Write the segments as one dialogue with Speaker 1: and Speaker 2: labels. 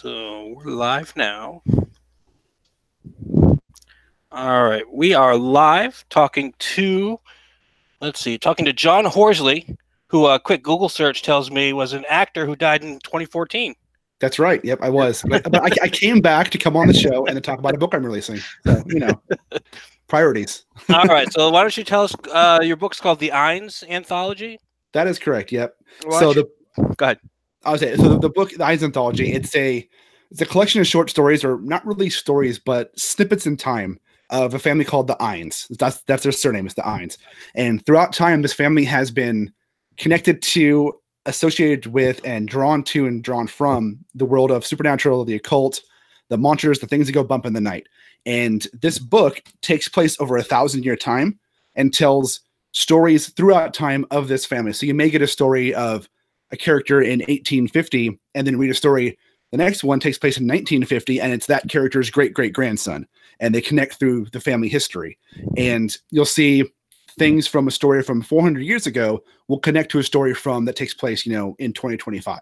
Speaker 1: So we're live now. All right, we are live talking to, talking to John Horsley, who a quick Google search tells me was an actor who died in 2014.
Speaker 2: That's right. Yep, I was. But I came back to come on the show and to talk about a book I'm releasing. So, priorities.
Speaker 1: All right, so why don't you tell us, your book's called The Eynes Anthology?
Speaker 2: That is correct. Yep.
Speaker 1: Go ahead.
Speaker 2: I was saying, so the book, The Eynes Anthology, it's a collection of short stories, or not really stories, but snippets in time of a family called the Eynes. That's their surname, is the Eynes. And throughout time, this family has been connected to, associated with, and drawn to and drawn from the world of supernatural, the occult, the monsters, the things that go bump in the night. And this book takes place over 1,000-year time and tells stories throughout time of this family. So you may get a story of a character in 1850 and then read a story. The next one takes place in 1950 and it's that character's great-great-grandson. And they connect through the family history. And you'll see things from a story from 400 years ago will connect to a story from that takes place, in 2025.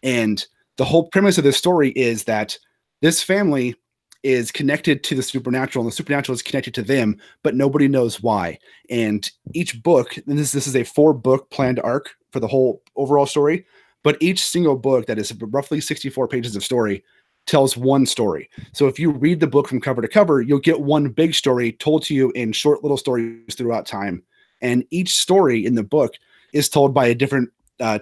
Speaker 2: And the whole premise of this story is that this family is connected to the supernatural and the supernatural is connected to them, but nobody knows why. And each book, and this is a 4-book planned arc for the whole overall story, but each single book that is roughly 64 pages of story tells one story. So if you read the book from cover to cover, you'll get one big story told to you in short little stories throughout time. And each story in the book is told by a different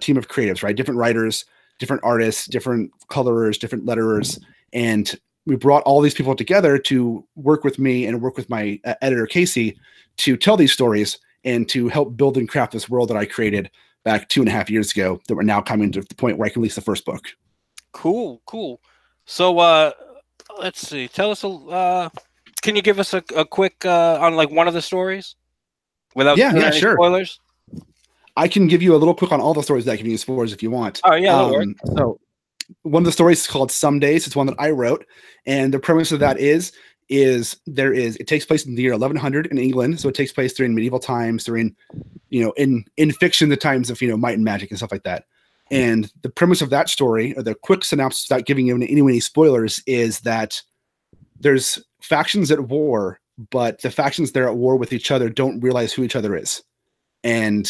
Speaker 2: team of creatives, right? Different writers, different artists, different colorers, different letterers. And we brought all these people together to work with me and work with my editor, Casey, to tell these stories and to help build and craft this world that I created back 2.5 years ago that we're now coming to the point where I can release the first book.
Speaker 1: Cool. So, let's see. Tell us, can you give us a quick, on like one of the stories? Without any
Speaker 2: sure.
Speaker 1: Spoilers?
Speaker 2: I can give you a little quick on all the stories that I can use spoilers if you want.
Speaker 1: Oh, yeah, that'll work.
Speaker 2: So one of the stories is called Some Days. It's one that I wrote. And the premise of that is it takes place in the year 1100 in England. So it takes place during medieval times, during, in fiction, the times of, might and magic and stuff like that. And the premise of that story, or the quick synopsis without giving any spoilers, is that there's factions at war, but the factions that are at war with each other don't realize who each other is. And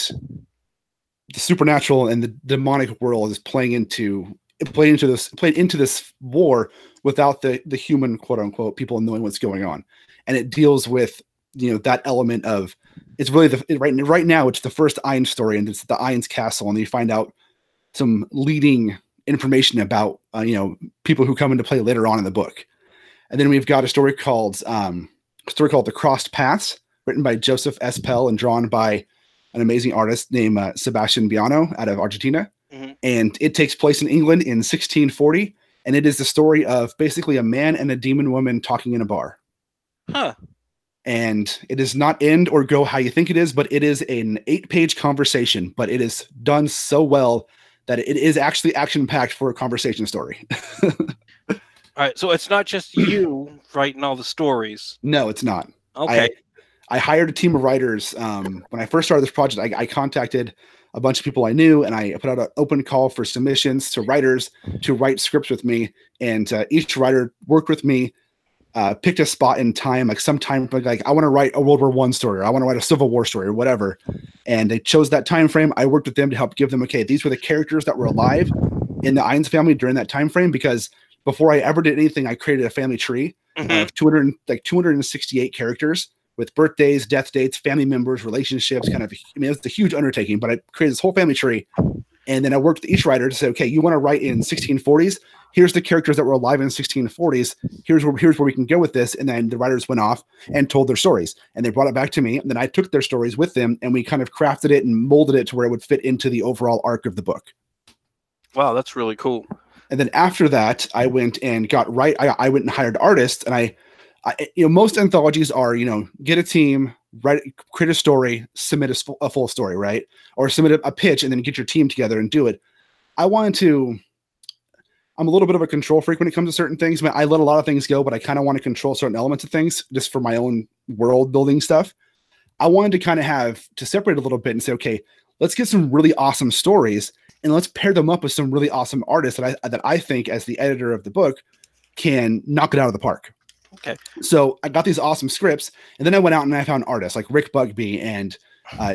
Speaker 2: the supernatural and the demonic world is playing into this war without the human, quote unquote, people knowing what's going on. And it deals with, that element of, it's really right now, it's the first Eynes story, and it's the Eynes Castle. And you find out some leading information about, people who come into play later on in the book. And then we've got a story called The Crossed Paths, written by Joseph S. Pell and drawn by an amazing artist named Sebastian Biano out of Argentina. Mm-hmm. And it takes place in England in 1640. And it is the story of basically a man and a demon woman talking in a bar.
Speaker 1: Huh.
Speaker 2: And it does not end or go how you think it is, but it is an 8-page conversation, but it is done so well that it is actually action-packed for a conversation story.
Speaker 1: All right, so it's not just you writing all the stories.
Speaker 2: No, it's not.
Speaker 1: Okay.
Speaker 2: I hired a team of writers. When I first started this project, I contacted a bunch of people I knew, and I put out an open call for submissions to writers to write scripts with me. And each writer worked with me, picked a spot in time, like some time, like I want to write a World War I story, or I want to write a Civil War story, or whatever. And they chose that time frame. I worked with them to help give them, okay, these were the characters that were alive in the Eynes family during that time frame, because before I ever did anything, I created a family tree of 268 characters with birthdays, death dates, family members, relationships, it was a huge undertaking, but I created this whole family tree. And then I worked with each writer to say, okay, you want to write in 1640s? Here's the characters that were alive in 1640s. Here's where we can go with this. And then the writers went off and told their stories, and they brought it back to me. And then I took their stories with them, and we kind of crafted it and molded it to where it would fit into the overall arc of the book.
Speaker 1: Wow, that's really cool.
Speaker 2: And then after that, I went and I went and hired artists, and I most anthologies are, get a team, create a story, submit a full story, right? Or submit a pitch and then get your team together and do it. I'm a little bit of a control freak when it comes to certain things. I let a lot of things go, but I kind of want to control certain elements of things just for my own world building stuff. I wanted to kind of have to separate a little bit and say, okay, let's get some really awesome stories and let's pair them up with some really awesome artists that I think, as the editor of the book, can knock it out of the park.
Speaker 1: Okay.
Speaker 2: So I got these awesome scripts, and then I went out and I found artists like Rick Bugby and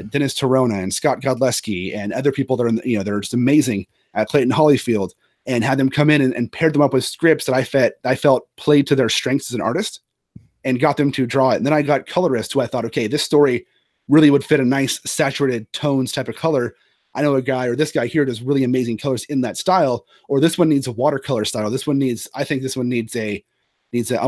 Speaker 2: Dennis Torona and Scott Godleski and other people that are, they're just amazing at Clayton Hollyfield, and had them come in and paired them up with scripts that I felt played to their strengths as an artist, and got them to draw it. And then I got colorists who I thought, okay, this story really would fit a nice saturated tones type of color. I know a guy, or this guy here does really amazing colors in that style, or this one needs a watercolor style. I think this one needs a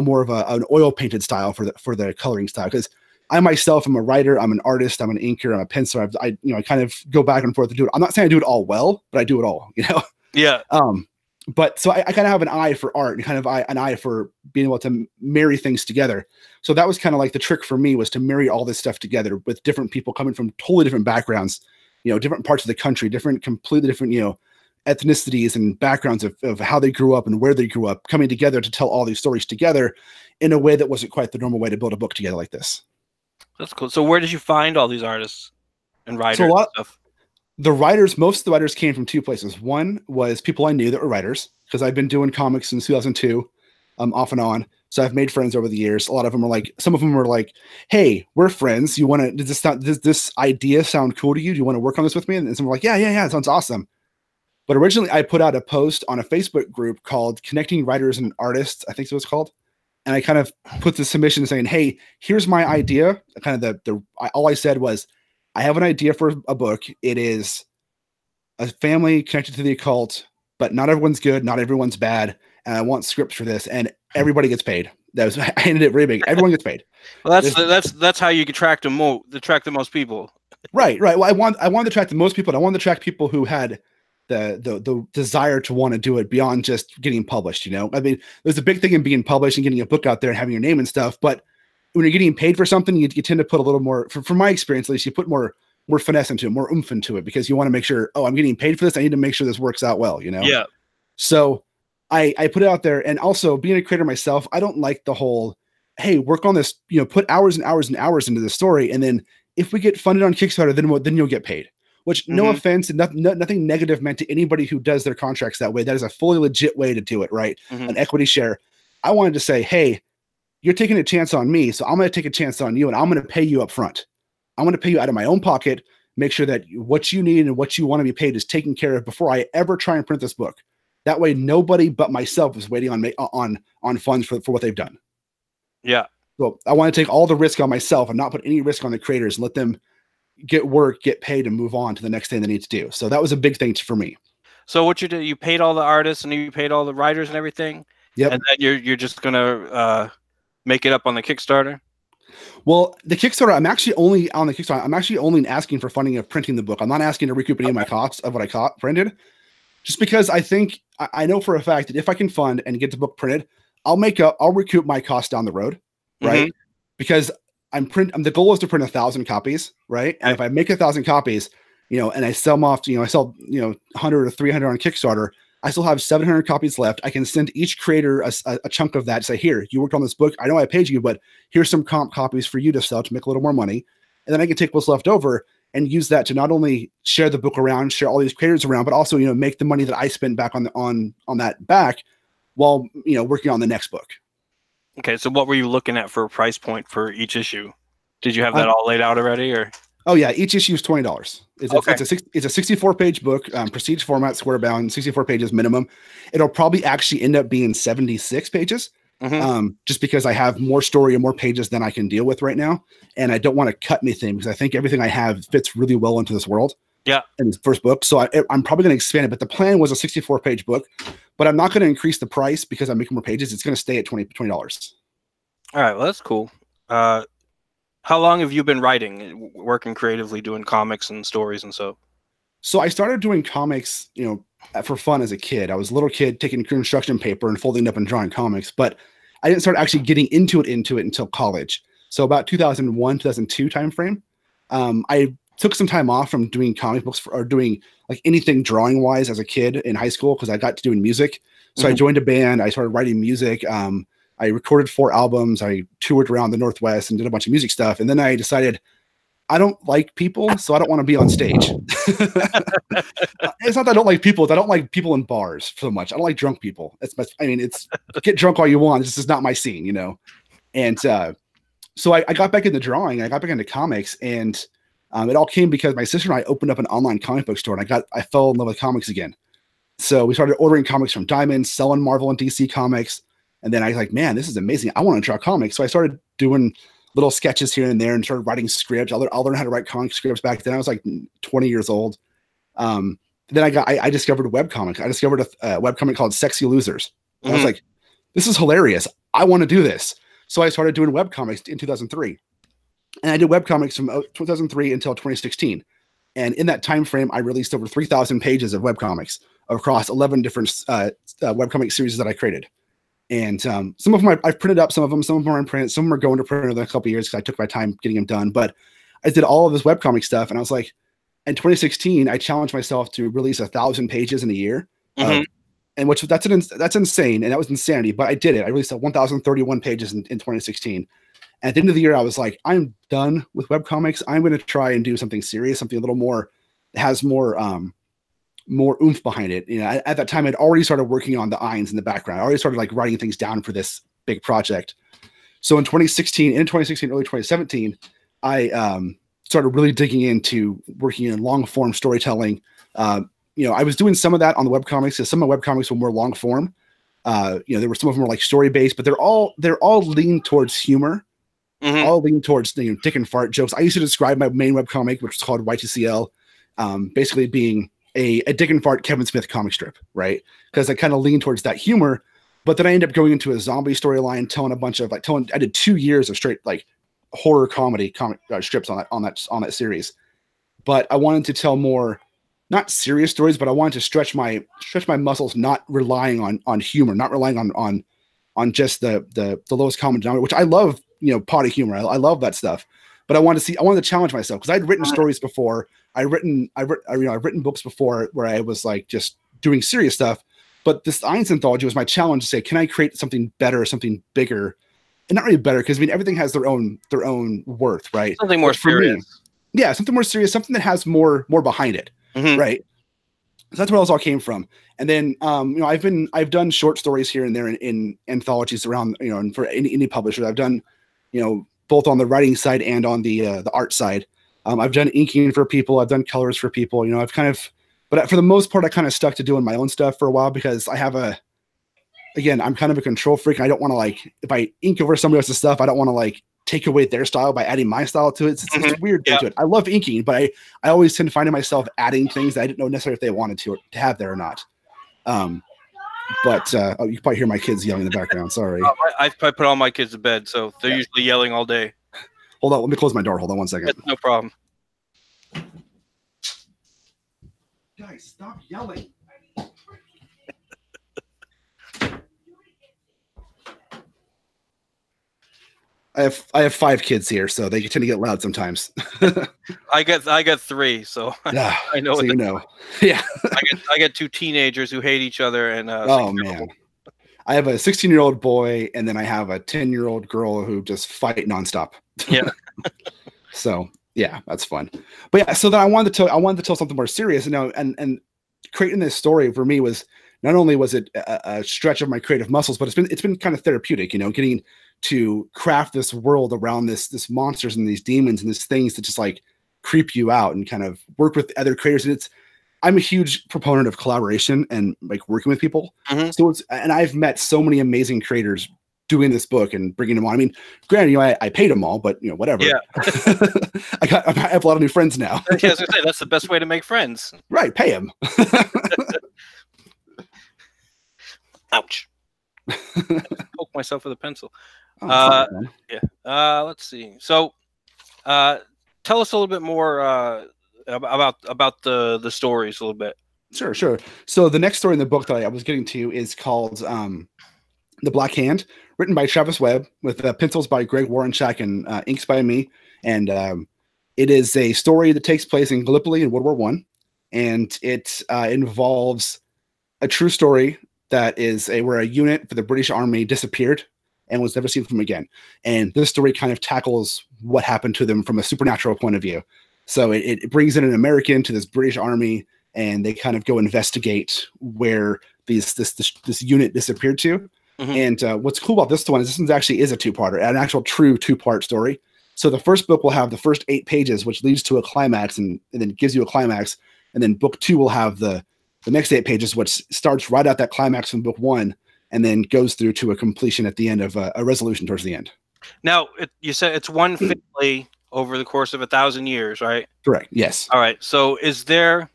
Speaker 2: more of an oil painted style for the coloring style. Because I myself am a writer, I'm an artist, I'm an inker, I'm a penciler. I kind of go back and forth to do it. I'm not saying I do it all well, but I do it all,
Speaker 1: Yeah.
Speaker 2: But so I kind of have an eye for art and kind of an eye for being able to marry things together. So that was kind of like the trick for me, was to marry all this stuff together with different people coming from totally different backgrounds, different parts of the country, completely different, ethnicities and backgrounds of how they grew up and where they grew up, coming together to tell all these stories together in a way that wasn't quite the normal way to build a book together like this.
Speaker 1: That's cool. So where did you find all these artists and writers
Speaker 2: and
Speaker 1: stuff?
Speaker 2: Most of the writers came from two places. One was people I knew that were writers, because I've been doing comics since 2002, off and on. So I've made friends over the years. Some of them were like, hey, we're friends. Does this idea sound cool to you? Do you want to work on this with me? And some were like, yeah, it sounds awesome. But originally I put out a post on a Facebook group called Connecting Writers and Artists, I think so it's called. And I kind of put the submission saying, hey, here's my idea. All I said was, I have an idea for a book. It is a family connected to the occult, but not everyone's good, not everyone's bad. And I want scripts for this, and everybody gets paid. I ended it really big. Everyone gets paid.
Speaker 1: Well, that's how you attract the most people.
Speaker 2: Right. Well, I want to attract the most people. And I want to attract people who had the desire to want to do it beyond just getting published. I mean, there's a big thing in being published and getting a book out there and having your name and stuff, but when you're getting paid for something, you tend to put a little more, from my experience, at least, you put more finesse into it, more oomph into it, because you want to make sure, I'm getting paid for this. I need to make sure this works out well,
Speaker 1: Yeah.
Speaker 2: So I put it out there. And also, being a creator myself, I don't like the whole, hey, work on this, put hours and hours and hours into the story. And then if we get funded on Kickstarter, then you'll get paid, which no offense and nothing negative meant to anybody who does their contracts that way. That is a fully legit way to do it, right? An equity share. I wanted to say, hey, you're taking a chance on me, so I'm going to take a chance on you, and I'm going to pay you up front. I'm going to pay you out of my own pocket, make sure that what you need and what you want to be paid is taken care of before I ever try and print this book. That way, nobody but myself is waiting on funds for what they've done.
Speaker 1: Yeah.
Speaker 2: So I want to take all the risk on myself and not put any risk on the creators, and let them get work, get paid, and move on to the next thing they need to do. So that was a big thing for me.
Speaker 1: So what you did, you paid all the artists and you paid all the writers and everything?
Speaker 2: Yep.
Speaker 1: And then you're just going to make it up on the Kickstarter?
Speaker 2: Well, the Kickstarter, I'm actually only asking for funding of printing the book. I'm not asking to recoup any of my costs of what I printed, just because I know for a fact that if I can fund and get the book printed, I'll recoup my costs down the road, right? Because the goal is to print 1,000 copies, right? And if I make 1,000 copies, and I sell them off, I sell 100 or 300 on Kickstarter, I still have 700 copies left. I can send each creator a chunk of that, say, here, you worked on this book. I know I paid you, but here's some comp copies for you to sell to make a little more money. And then I can take what's left over and use that to not only share the book around, share all these creators around, but also, make the money that I spent back on that back while, working on the next book. Okay.
Speaker 1: So what were you looking at for a price point for each issue? Did you have that all laid out already, or?
Speaker 2: Oh yeah, each issue is $20. It's a 64-page book, prestige format, square bound, 64 pages minimum. It'll probably actually end up being 76 pages, just because I have more story and more pages than I can deal with right now, and I don't want to cut anything because I think everything I have fits really well into this world.
Speaker 1: Yeah,
Speaker 2: in the first book, so I'm probably going to expand it. But the plan was a 64-page book, but I'm not going to increase the price because I'm making more pages. It's going to stay at $20.
Speaker 1: All right, well that's cool. How long have you been writing, working creatively, doing comics and stories and so?
Speaker 2: So I started doing comics, for fun as a kid. I was a little kid taking construction paper and folding it up and drawing comics, but I didn't start actually getting into it until college. So about 2001, 2002 timeframe. I took some time off from doing comic books or doing like anything drawing wise as a kid in high school, because I got to doing music. So I joined a band. I started writing music. I recorded 4 albums. I toured around the Northwest and did a bunch of music stuff. And then I decided I don't like people, so I don't want to be on stage. It's not that I don't like people. I don't like people in bars so much. I don't like drunk people. It's get drunk all you want. This is not my scene, you know? And so I got back into drawing. I got back into comics, and it all came because my sister and I opened up an online comic book store, and I fell in love with comics again. So we started ordering comics from Diamond, selling Marvel and DC comics. And then I was like, man, this is amazing. I want to draw comics. So I started doing little sketches here and there and started writing scripts. I'll learn how to write comic scripts back then. I was like 20 years old. Then I discovered webcomic. I discovered a webcomic called Sexy Losers. Mm-hmm. I was like, this is hilarious. I want to do this. So I started doing webcomics in 2003. And I did webcomics from 2003 until 2016. And in that time frame, I released over 3,000 pages of webcomics across 11 different webcomic series that I created. And some of them I've printed up, some of them are in print, some are going to print in a couple of years because I took my time getting them done. But I did all of this webcomic stuff, and I was like, in 2016, I challenged myself to release 1,000 pages in a year, and that's insane, and that was insanity. But I did it. I released 1,031 pages in 2016. And at the end of the year, I was like, I'm done with webcomics. I'm going to try and do something serious, something a little more, has more oomph behind it. You know, at that time, I'd already started working on the Eynes in the background. I already started like writing things down for this big project. So in 2016, early 2017, I started really digging into working in long form storytelling. You know, I was doing some of that on the webcomics because some of my webcomics were more long form. You know, there were some of them were like story based, but they're all leaned towards humor. Mm-hmm. All lean towards dick and fart jokes. I used to describe my main webcomic, which was called Y2CL, basically being a dick and fart Kevin Smith comic strip, right? Because I kind of lean towards that humor, but then I ended up going into a zombie storyline, telling a bunch of I did 2 years of straight like horror comedy comic strips on that series. But I wanted to tell more, not serious stories, but I wanted to stretch my muscles, not relying on humor, not relying on just the lowest common denominator, which I love, potty humor. I love that stuff. But I wanted to challenge myself because I'd written stories before. I've written books before where I was like just doing serious stuff. But this Eynes Anthology was my challenge to say, can I create something better, something bigger? And not really better, because everything has their own worth, right?
Speaker 1: Something more serious.
Speaker 2: Yeah, something more serious, something that has more behind it, right? So that's where this all came from. And then I've done short stories here and there in anthologies around, and for indie publishers. I've done, both on the writing side and on the art side. I've done inking for people. I've done colors for people. But for the most part, I kind of stuck to doing my own stuff for a while because I have I'm kind of a control freak. I don't want to if I ink over somebody else's stuff, I don't want to take away their style by adding my style to it. It's weird to it. I love inking, but I always tend to find myself adding things that I didn't know necessarily if they wanted to have there or not. But you can probably hear my kids yelling in the background. Sorry.
Speaker 1: I put all my kids to bed, so they're usually yelling all day.
Speaker 2: Hold on. Let me close my door. Hold on one second.
Speaker 1: That's no problem.
Speaker 2: Guys, stop yelling. I have 5 kids here, so they tend to get loud sometimes.
Speaker 1: I got 3, so
Speaker 2: yeah,
Speaker 1: I know.
Speaker 2: So yeah.
Speaker 1: I got 2 teenagers who hate each other, and
Speaker 2: oh man, I have a 16-year-old boy, and then I have a 10-year-old girl who just fight nonstop.
Speaker 1: Yeah.
Speaker 2: So yeah, that's fun. But yeah, so then I wanted to tell something more serious, and creating this story for me was not only was it a stretch of my creative muscles, but it's been kind of therapeutic, getting to craft this world around this monsters and these demons and these things that just creep you out, and kind of work with other creators. And I'm a huge proponent of collaboration and working with people. Mm-hmm. So and I've met so many amazing creators doing this book and bringing them on. I mean, granted, I paid them all, but whatever. Yeah. I have a lot of new friends now.
Speaker 1: Yeah, I was gonna say, that's the best way to make friends.
Speaker 2: Right. Pay them.
Speaker 1: Ouch. Poke myself with a pencil. Yeah. Let's see. So, tell us a little bit more about the stories a little bit.
Speaker 2: Sure. So the next story in the book that I was getting to is called The Black Hand, written by Travis Webb with pencils by Greg Warrenchak and inks by me. And it is a story that takes place in Gallipoli in World War I, and it involves a true story that is where a unit for the British Army disappeared and was never seen from again. And this story kind of tackles what happened to them from a supernatural point of view. So it brings in an American to this British army, and they kind of go investigate where this unit disappeared to. And what's cool about this one is this one actually is a two-parter, an actual true two-part story. So the first book will have the first 8 pages, which leads to a climax and then gives you a climax. And then book 2 will have the next 8 pages, which starts right at that climax from book 1 and then goes through to a completion at the end of a resolution towards the end.
Speaker 1: Now, you said it's one family over the course of 1,000 years, right?
Speaker 2: Correct. Yes.
Speaker 1: All right. So is there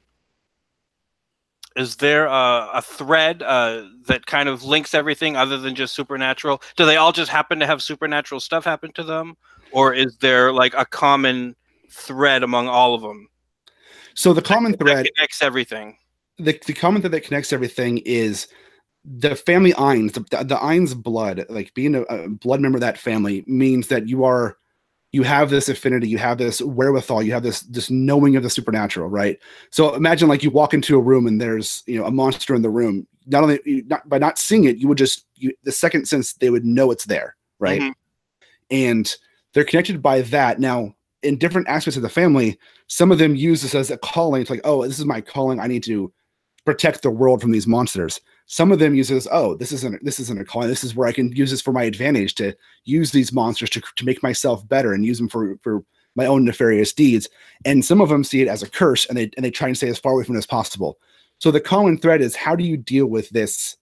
Speaker 1: a thread that kind of links everything other than just supernatural? Do they all just happen to have supernatural stuff happen to them? Or is there like a common thread among all of them?
Speaker 2: So the common thread
Speaker 1: connects everything.
Speaker 2: The common thread that connects everything is the family Eynes, the Eynes blood. Like being a blood member of that family means that you have this affinity, you have this wherewithal, you have this knowing of the supernatural, right? So imagine like you walk into a room and there's a monster in the room. By not seeing it, you would the second sense they would know it's there, right? And they're connected by that. Now, in different aspects of the family, some of them use this as a calling. It's like, oh, this is my calling. I need to protect the world from these monsters. Some of them use this, oh, this isn't a calling. This is where I can use this for my advantage, to use these monsters to make myself better and use them for my own nefarious deeds. And some of them see it as a curse, and they try and stay as far away from it as possible. So the common thread is, how do you deal with this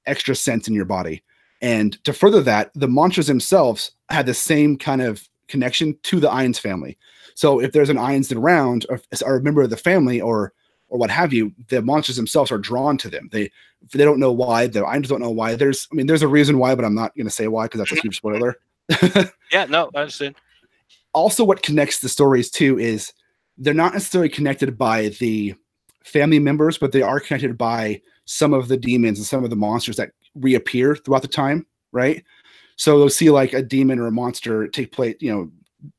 Speaker 2: extra sense in your body? And to further that, the monsters themselves had the same kind of connection to the Eynes family. So if there's an Eynes around, or a member of the family, or what have you, the monsters themselves are drawn to them. They don't know why. The Eynes don't know why. There's a reason why, but I'm not going to say why because that's a huge spoiler.
Speaker 1: Yeah, no, I understand.
Speaker 2: Also, what connects the stories too is they're not necessarily connected by the family members, but they are connected by some of the demons and some of the monsters that reappear throughout the time, right? So they'll see like a demon or a monster take place,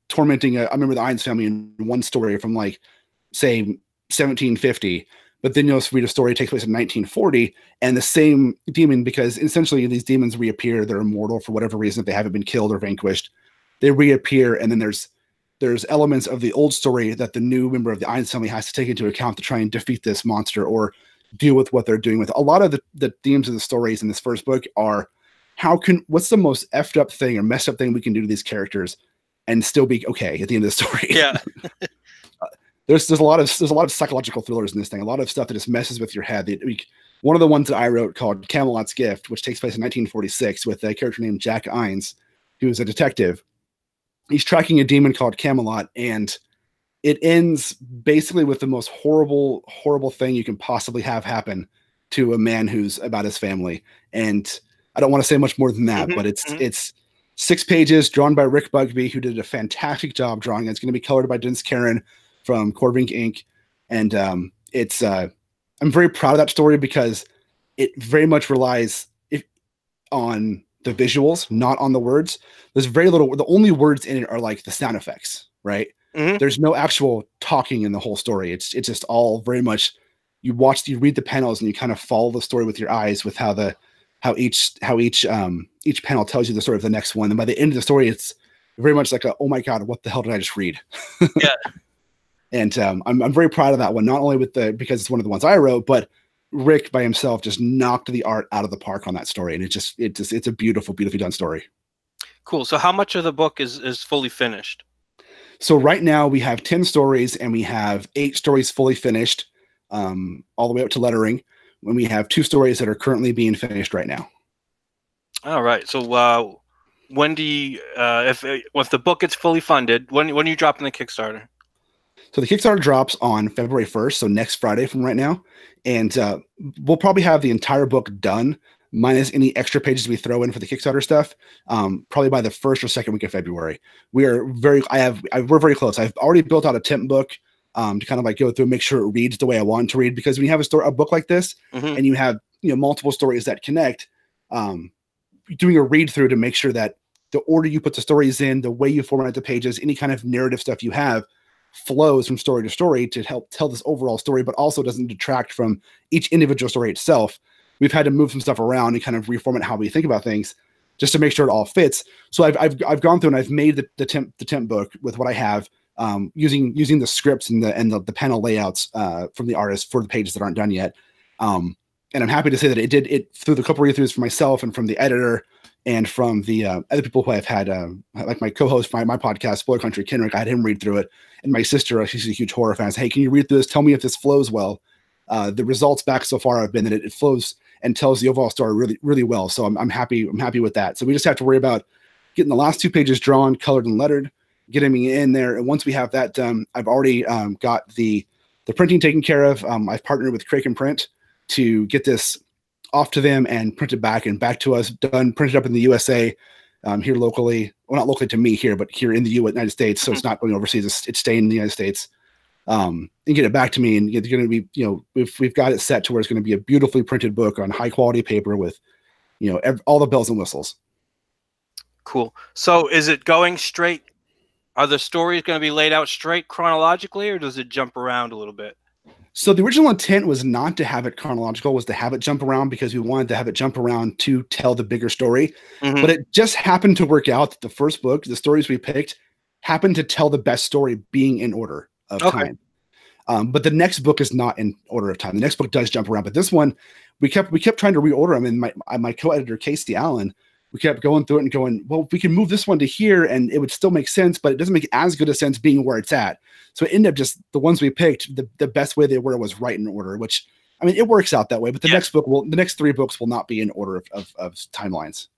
Speaker 2: tormenting I remember the Eynes family in one story from like, say, 1750, but then you'll read a story that takes place in 1940, and the same demon, because essentially these demons reappear, they're immortal for whatever reason, if they haven't been killed or vanquished, they reappear, and then there's elements of the old story that the new member of the Eynes family has to take into account to try and defeat this monster or deal with what they're doing with. A lot of the themes of the stories in this first book are what's the most effed up thing or messed up thing we can do to these characters and still be okay at the end of the story.
Speaker 1: Yeah.
Speaker 2: There's a lot of psychological thrillers in this thing. A lot of stuff that just messes with your head. One of the ones that I wrote called Camelot's Gift, which takes place in 1946 with a character named Jack Eynes, who's a detective. He's tracking a demon called Camelot, and it ends basically with the most horrible, horrible thing you can possibly have happen to a man who's about his family. And I don't want to say much more than that, but it's 6 pages drawn by Rick Bugbee, who did a fantastic job drawing it. It's going to be colored by Dennis Karen from Corvink Inc. And I'm very proud of that story because it very much relies on the visuals, not on the words. There's very little. The only words in it are like the sound effects, right? There's no actual talking in the whole story. It's just all very much you read the panels and you kind of follow the story with your eyes with how each panel tells you the story of the next one. And by the end of the story, it's very much like oh my God, what the hell did I just read?
Speaker 1: Yeah. And
Speaker 2: I'm very proud of that one, not only because it's one of the ones I wrote, but Rick by himself just knocked the art out of the park on that story. And it's a beautiful, beautifully done story.
Speaker 1: Cool. So how much of the book is fully finished?
Speaker 2: So right now we have 10 stories and we have 8 stories fully finished, all the way up to lettering. When we have 2 stories that are currently being finished right now.
Speaker 1: All right. So when do you, if the book gets fully funded, when are you dropping the Kickstarter?
Speaker 2: So the Kickstarter drops on February 1st, so next Friday from right now. And we'll probably have the entire book done, minus any extra pages we throw in for the Kickstarter stuff, probably by the 1st or 2nd week of February. We're very close. I've already built out a temp book to kind of like go through and make sure it reads the way I want it to read. Because when you have a book like this and you have multiple stories that connect, doing a read through to make sure that the order you put the stories in, the way you format the pages, any kind of narrative stuff you have flows from story to story to help tell this overall story, but also doesn't detract from each individual story itself. We've had to move some stuff around and kind of reformat how we think about things. just to make sure it all fits. So I've gone through and I've made the temp book with what I have, using the scripts and the panel layouts from the artist for the pages that aren't done yet. And I'm happy to say that it did it through the couple read-throughs for myself and from the editor and from the other people who I've had, like my co-host for my podcast, Spoiler Country, Kenrick. I had him read through it, and my sister, she's a huge horror fan. Said, hey, can you read through this? Tell me if this flows well. The results back so far have been that it flows and tells the overall story really, really well. So I'm happy. I'm happy with that. So we just have to worry about getting the last 2 pages drawn, colored, and lettered, getting me in there. And once we have that done, I've already got the printing taken care of. I've partnered with Kraken Print to get this off to them and printed back and back to us, done, printed up in the USA, here locally. Well, not locally to me here, but here in the United States. So it's not going overseas. It's staying in the United States. And get it back to me, and it's going to be, we've got it set to where it's going to be a beautifully printed book on high quality paper with, all the bells and whistles.
Speaker 1: Cool. So is it going straight? Are the stories going to be laid out straight chronologically, or does it jump around a little bit?
Speaker 2: So the original intent was not to have it chronological, was to have it jump around because we wanted to have it jump around to tell the bigger story. Mm-hmm. But it just happened to work out that the first book, the stories we picked, happened to tell the best story being in order of time. But the next book is not in order of time. The next book does jump around, but this one, we kept trying to reorder them. And my co-editor, Casey Allen, we kept going through it and going, well, we can move this one to here and it would still make sense, but it doesn't make as good a sense being where it's at. So it ended up just the ones we picked, the best way they were was right in order, which, I mean, it works out that way, but the next the next 3 books will not be in order of timelines.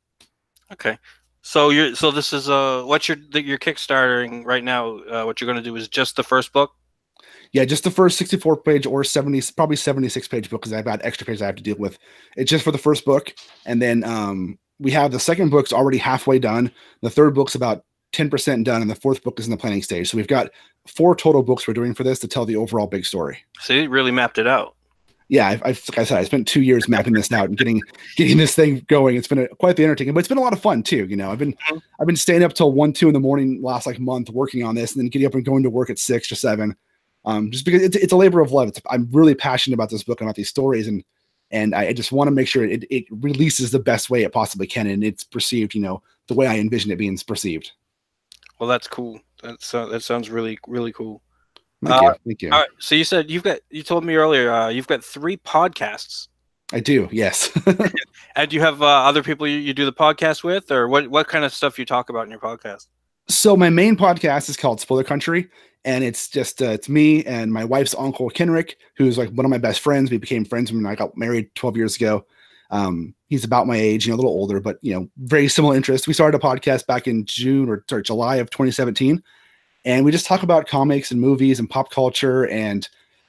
Speaker 1: Okay. So this is what you're kickstarting right now. What you're going to do is just the first book.
Speaker 2: Yeah, just the first 64-page or 70, probably 76-page book, because I've got extra pages I have to deal with. It's just for the first book, and then we have the second book's already halfway done. The third book's about 10% done, and the fourth book is in the planning stage. So we've got 4 total books we're doing for this to tell the overall big story.
Speaker 1: So you really mapped it out.
Speaker 2: Yeah, like I said, I spent 2 years mapping this out and getting this thing going. It's been quite the undertaking, but it's been a lot of fun too. I've been staying up till 1, 2 in the morning last month working on this, and then getting up and going to work at 6 or 7. Just because it's a labor of love. I'm really passionate about this book and about these stories, and I just want to make sure it releases the best way it possibly can, and it's perceived, the way I envision it being perceived.
Speaker 1: Well, that's cool. That sounds really, really cool.
Speaker 2: Thank you.
Speaker 1: All right. So you told me earlier, you've got 3 podcasts.
Speaker 2: I do. Yes.
Speaker 1: And you have other people you do the podcast with, or what kind of stuff you talk about in your podcast?
Speaker 2: So my main podcast is called Spoiler Country, and it's just it's me and my wife's uncle Kenrick, who's like one of my best friends. We became friends when I got married 12 years ago. He's about my age, a little older, but very similar interests. We started a podcast back in July of 2017, and we just talk about comics and movies and pop culture and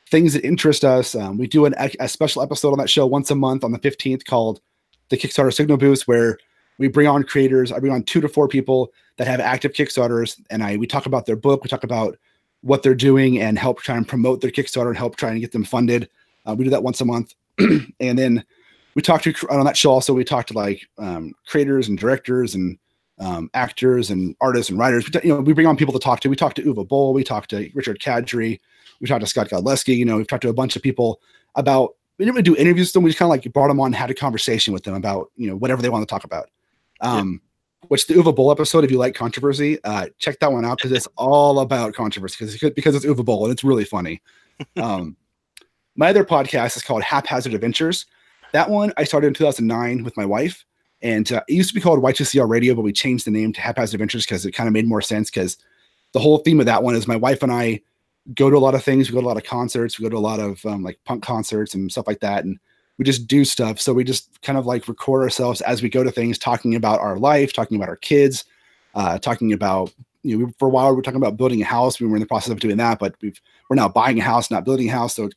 Speaker 2: things that interest us. We do a special episode on that show once a month on the 15th called the Kickstarter Signal Boost, where we bring on creators. I bring on 2 to 4 people that have active Kickstarters, and we talk about their book. We talk about what they're doing and help try and promote their Kickstarter and help try and get them funded. We do that once a month. And then we talk to, on that show also, we talk to creators and directors and actors and artists and writers. We bring on people to talk to. We talk to Uwe Boll. We talk to Richard Kadri. We talked to Scott Godleski. We've talked to a bunch of people about, we didn't really do interviews with them. We just kind of brought them on and had a conversation with them about, whatever they want to talk about. Which the Uwe Boll episode, if you like controversy, check that one out, because it's all about controversy because it's Uwe Boll and it's really funny. My other podcast is called Haphazard Adventures. That one I started in 2009 with my wife, and it used to be called Y2CR Radio, but we changed the name to Haphazard Adventures because it kind of made more sense, because the whole theme of that one is my wife and I go to a lot of things. We go to a lot of concerts. We go to a lot of punk concerts and stuff like that. And we just do stuff. So we just kind of record ourselves as we go to things, talking about our life, talking about our kids, talking about, for a while we were talking about building a house. We were in the process of doing that, but we're now buying a house, not building a house. So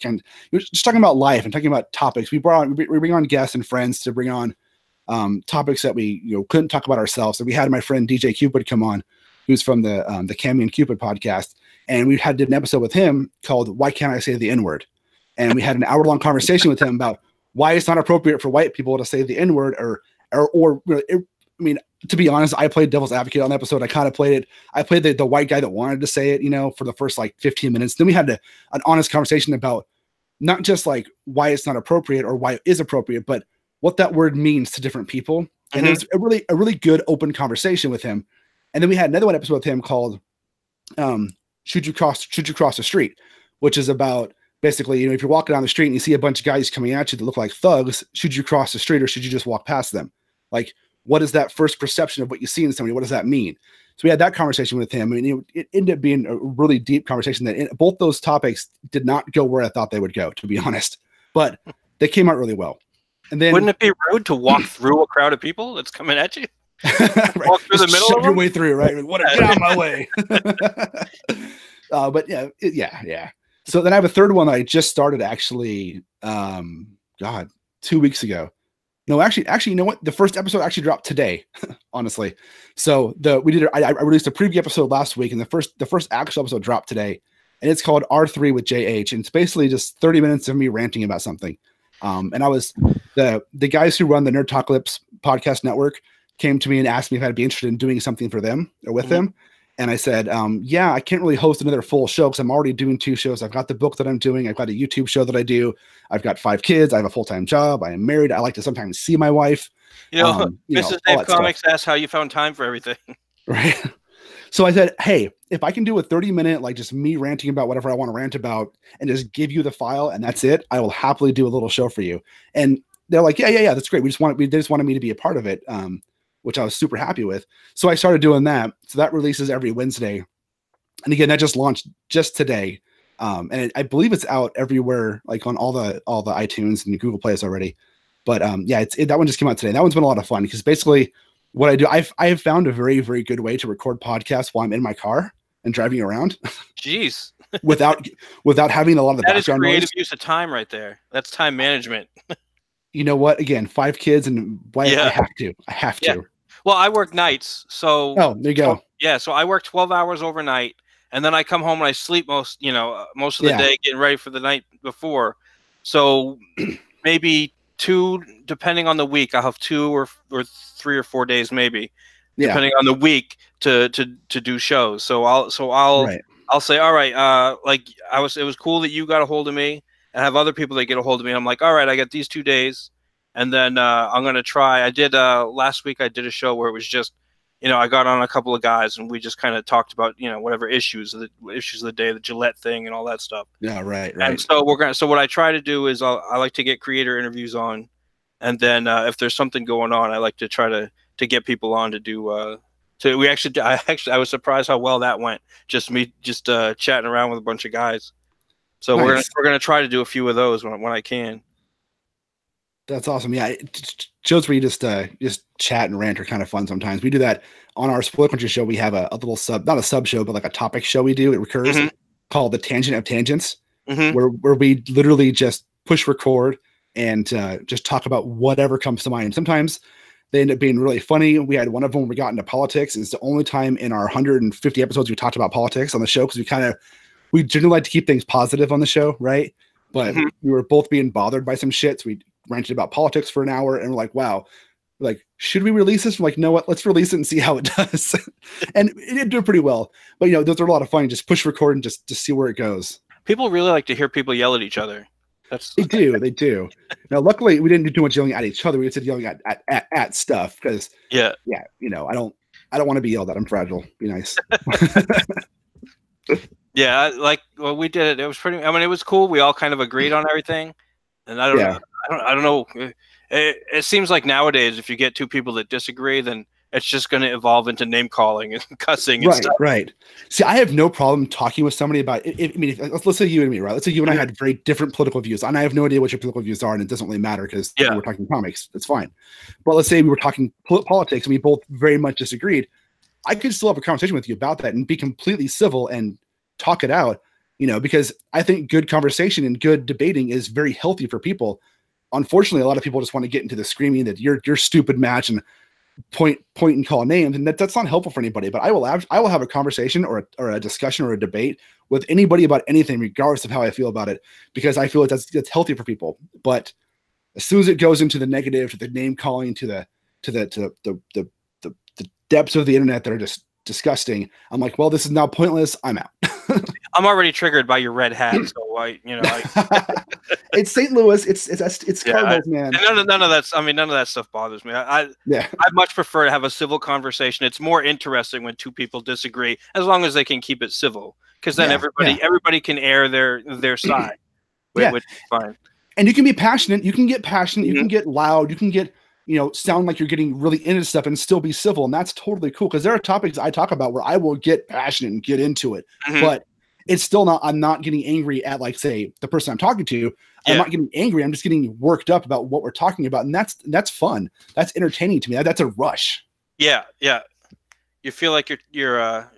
Speaker 2: we're just talking about life and talking about topics. We bring on guests and friends to bring on topics that we couldn't talk about ourselves. So we had my friend DJ Cupid come on, who's from the Cammy and Cupid podcast. And we did an episode with him called Why Can't I Say the N-Word? And we had an hour-long conversation with him about why it's not appropriate for white people to say the N-word, or to be honest, I played devil's advocate on the episode. I kind of played it. I played the white guy that wanted to say it, for the first 15 minutes. Then we had an honest conversation about not just why it's not appropriate or why it is appropriate, but what that word means to different people And it was a really good open conversation with him. And then we had another one episode with him called Should You Cross the Street, which is about basically, you know, if you're walking down the street and you see a bunch of guys coming at you that look like thugs, should you cross the street or should you just walk past them? Like, what is that first perception of what you see in somebody? What does that mean? So we had that conversation with him. I mean, it ended up being a really deep conversation that both those topics did not go where I thought they would go, to be honest, but they came out really well. And then,
Speaker 1: wouldn't it be rude to walk through a crowd of people that's coming at you?
Speaker 2: Right.
Speaker 1: Walk through the middle of
Speaker 2: your way through, right? Like, get out of my way. But yeah. So then I have a third one that I just started actually, 2 weeks ago. No, actually, you know what? The first episode actually dropped today, honestly. So I released a preview episode last week, and the first actual episode dropped today, and it's called R3 with JH, and it's basically just 30 minutes of me ranting about something. And I was the guys who run the Nerdtalkalypse podcast network came to me and asked me if I'd be interested in doing something for them or with them. And I said, yeah, I can't really host another full show because I'm already doing 2 shows. I've got the book that I'm doing. I've got a YouTube show that I do. I've got 5 kids. I have a full-time job. I am married. I like to sometimes see my wife.
Speaker 1: Mrs. Dave Comics asked how you found time for everything.
Speaker 2: Right. So I said, hey, if I can do a 30-minute, like just me ranting about whatever I want to rant about and just give you the file and that's it, I will happily do a little show for you. And they're like, yeah, that's great. They just wanted me to be a part of it. Which I was super happy with. So I started doing that. So that releases every Wednesday. And again, that just launched just today. And I believe it's out everywhere, like on all the iTunes and Google Plays already. But that one just came out today. That one's been a lot of fun because basically what I do, I have found a very, very good way to record podcasts while I'm in my car and driving around. Jeez. without having a lot of the background noise.
Speaker 1: That is creative use of time right there. That's time management.
Speaker 2: You know what? Again, 5 kids and wife, I have to.
Speaker 1: Well, I work nights, so
Speaker 2: there you go.
Speaker 1: So I work 12 hours overnight, and then I come home and I sleep most of the day getting ready for the night before. So maybe 2, depending on the week, I'll have 2 or 3 or 4 days, maybe, depending on the week to do shows. So I'll say, all right, it was cool that you got a hold of me, and have other people that get a hold of me. I'm like, all right, I got these 2 days. And then I'm going to try. I did last week. I did a show where it was just, I got on a couple of guys and we just kind of talked about, whatever issues of the day, the Gillette thing and all that stuff.
Speaker 2: Yeah, right.
Speaker 1: And so what I try to do is I like to get creator interviews on, and then if there's something going on, I like to try to get people on to do. I was surprised how well that went. Just chatting around with a bunch of guys. So nice. we're gonna try to do a few of those when I can.
Speaker 2: That's awesome. Yeah, shows where you just chat and rant are kind of fun sometimes. We do that on our Spoiler Country show. We have a little not a sub show, but like a topic show we do. It recurs called The Tangent of Tangents, where we literally just push record and just talk about whatever comes to mind. Sometimes they end up being really funny. We had one of them where we got into politics. It's the only time in our 150 episodes we talked about politics on the show because we generally like to keep things positive on the show, right? But we were both being bothered by some shit, so we ranted about politics for an hour, and we're like, wow, should we release this? We're like, no, what? Let's release it and see how it does. And it did do pretty well. But those are a lot of fun. You just push record and just see where it goes.
Speaker 1: People really like to hear people yell at each other.
Speaker 2: They do. Now, luckily, we didn't do too much yelling at each other. We just yelling at stuff because I don't want to be yelled at. I'm fragile. Be nice.
Speaker 1: Yeah, we did it. It was pretty. I mean, it was cool. We all kind of agreed on everything, and I don't know. It seems like nowadays, if you get 2 people that disagree, then it's just going to evolve into name calling and cussing and stuff.
Speaker 2: Right. See, I have no problem talking with somebody about it. Let's say you and me, right? Let's say you and I had very different political views, and I have no idea what your political views are, and it doesn't really matter because we're talking comics. That's fine. But let's say we were talking politics, and we both very much disagreed. I could still have a conversation with you about that and be completely civil and talk it out, because I think good conversation and good debating is very healthy for people. Unfortunately, a lot of people just want to get into the screaming that you're stupid match and point and call names, and that's not helpful for anybody. But I will have a conversation or a discussion or a debate with anybody about anything, regardless of how I feel about it, because I feel like that's healthy for people. But as soon as it goes into the negative, to the name calling, to the depths of the internet that are just disgusting, I'm like, well, this is now pointless. I'm out.
Speaker 1: I'm already triggered by your red hat, so
Speaker 2: It's St. Louis. It's Cardinals, man.
Speaker 1: None of that's. I mean, none of that stuff bothers me. I much prefer to have a civil conversation. It's more interesting when two people disagree, as long as they can keep it civil, because then everybody can air their side, which is fine.
Speaker 2: And you can be passionate. You can get passionate. You can get loud. You can get sound like you're getting really into stuff and still be civil, and that's totally cool. Because there are topics I talk about where I will get passionate and get into it, but it's still not. I'm not getting angry at, like, say, the person I'm talking to. I'm not getting angry. I'm just getting worked up about what we're talking about, and that's fun. That's entertaining to me. That's a rush.
Speaker 1: Yeah. You feel like you're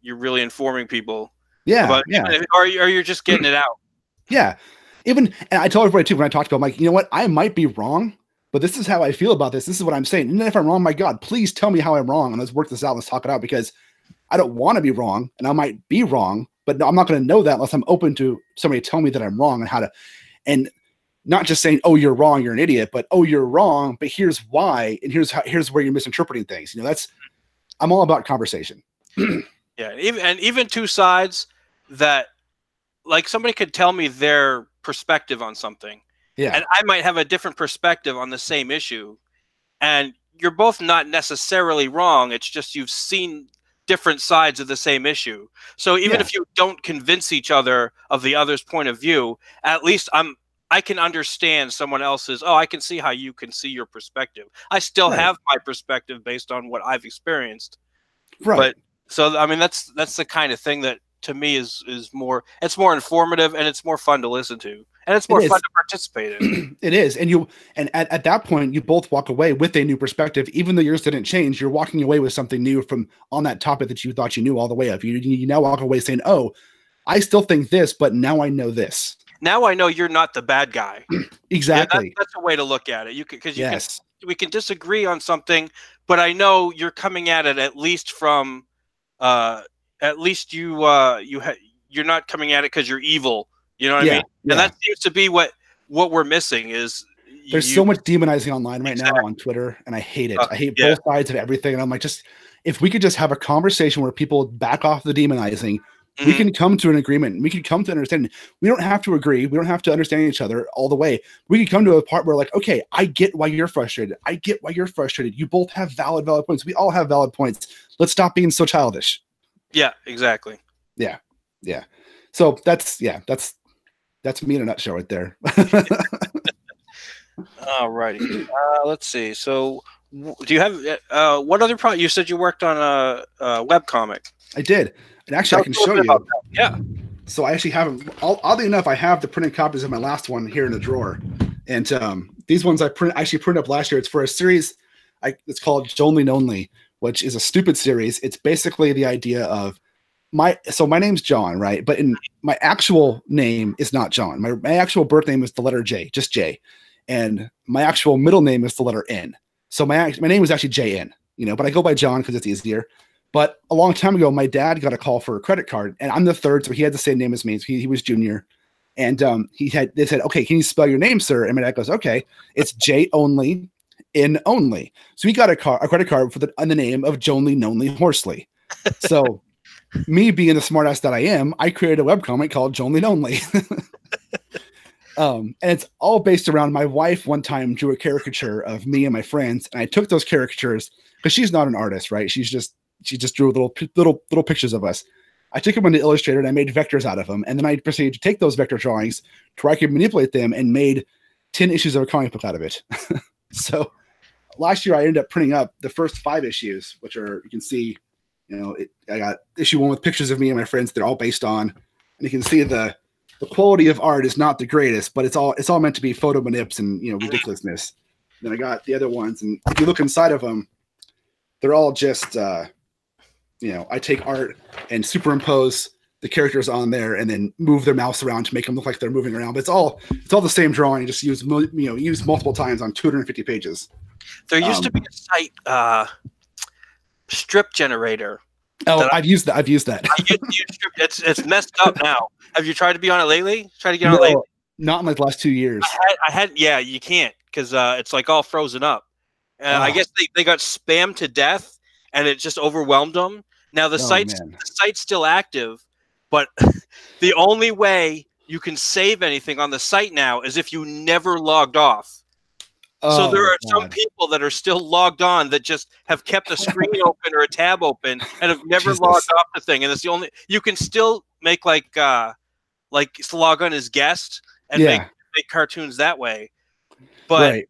Speaker 1: really informing people.
Speaker 2: Yeah.
Speaker 1: Or you're just getting it out.
Speaker 2: Yeah. And I tell everybody too when I talk to them, I'm like, you know what? I might be wrong, but this is how I feel about this. This is what I'm saying. And if I'm wrong, my God, please tell me how I'm wrong, and let's work this out. Let's talk it out, because I don't want to be wrong, and I might be wrong, but I'm not going to know that unless I'm open to somebody telling me that I'm wrong and not just saying, oh, you're wrong, you're an idiot, but, oh, you're wrong, but here's why, and here's where you're misinterpreting things. I'm all about conversation.
Speaker 1: Yeah, even two sides that, like, somebody could tell me their perspective on something, and I might have a different perspective on the same issue, and you're both not necessarily wrong. It's just you've seen different sides of the same issue. So even if you don't convince each other of the other's point of view, at least I can understand someone else's. Oh, I can see how you can see your perspective. I still have my perspective based on what I've experienced.
Speaker 2: Right.
Speaker 1: But so, I mean, that's the kind of thing that to me is more, it's more informative, and it's more fun to listen to, and it's more fun to participate in.
Speaker 2: It is. And at that point, you both walk away with a new perspective. Even though yours didn't change, you're walking away with something new from on that topic that you thought you knew all the way up. You now walk away saying, oh, I still think this, but now I know this.
Speaker 1: Now I know you're not the bad guy.
Speaker 2: Exactly.
Speaker 1: Yeah, that's a way to look at it. We can disagree on something, but I know you're coming at it at least from, at least you're not coming at it because you're evil. You know what I mean? And that seems to be what we're missing is
Speaker 2: there's so much demonizing online right now on Twitter, and I hate it. I hate both sides of everything. And I'm like, if we could just have a conversation where people back off the demonizing, we can come to an agreement. We can come to understanding. We don't have to agree. We don't have to understand each other all the way. We can come to a part where, like, okay, I get why you're frustrated. I get why you're frustrated. You both have valid points. We all have valid points. Let's stop being so childish.
Speaker 1: Yeah, exactly.
Speaker 2: Yeah. So that's me in a nutshell right there.
Speaker 1: All righty. Let's see. So do you have what other project? You said you worked on a webcomic.
Speaker 2: I did. And actually, I can show you.
Speaker 1: Yeah.
Speaker 2: So I actually have them. Oddly enough, I have the printed copies of my last one here in the drawer. And these ones I actually printed up last year. It's for a series. It's called Jonely Nonely, which is a stupid series. It's basically the idea of my name's John, right? But in my actual name is not John. My actual birth name is the letter J, just J. And my actual middle name is the letter N. So my name was actually JN, but I go by John because it's easier. But a long time ago, my dad got a call for a credit card, and I'm the third, so he had the same name as me. So he was junior. And they said, okay, can you spell your name, sir? And my dad goes, okay, it's J only, N only. So he got a credit card on the name of Jonely Nonely Horsley. So me being the smartass that I am, I created a webcomic called Jonely Nonely. And it's all based around my wife one time drew a caricature of me and my friends, and I took those caricatures because she's not an artist, right? She just drew little pictures of us. I took them into Illustrator and I made vectors out of them, and then I proceeded to take those vector drawings to where I could manipulate them and made 10 issues of a comic book out of it. So last year I ended up printing up the first 5 issues, which are, you can see, I got issue 1 with pictures of me and my friends. They're all based on, and you can see the quality of art is not the greatest, but it's all meant to be photo manips and ridiculousness. Then I got the other ones, and if you look inside of them, they're all just I take art and superimpose the characters on there, and then move their mouse around to make them look like they're moving around. But it's all the same drawing, just used multiple times on 250 pages.
Speaker 1: There used to be a site, Strip Generator.
Speaker 2: Oh, I've used that.
Speaker 1: It's messed up now. Have you tried to be on it lately? Try to get on it lately?
Speaker 2: Not in like the last 2 years.
Speaker 1: Yeah, you can't because it's like all frozen up. I guess they got spammed to death, and it just overwhelmed them. Now the site's still active, but the only way you can save anything on the site now as if you never logged off. So there are some people that are still logged on that just have kept a screen open or a tab open and have never logged off the thing. And it's the only, you can still make like log on as guest and make cartoons that way, but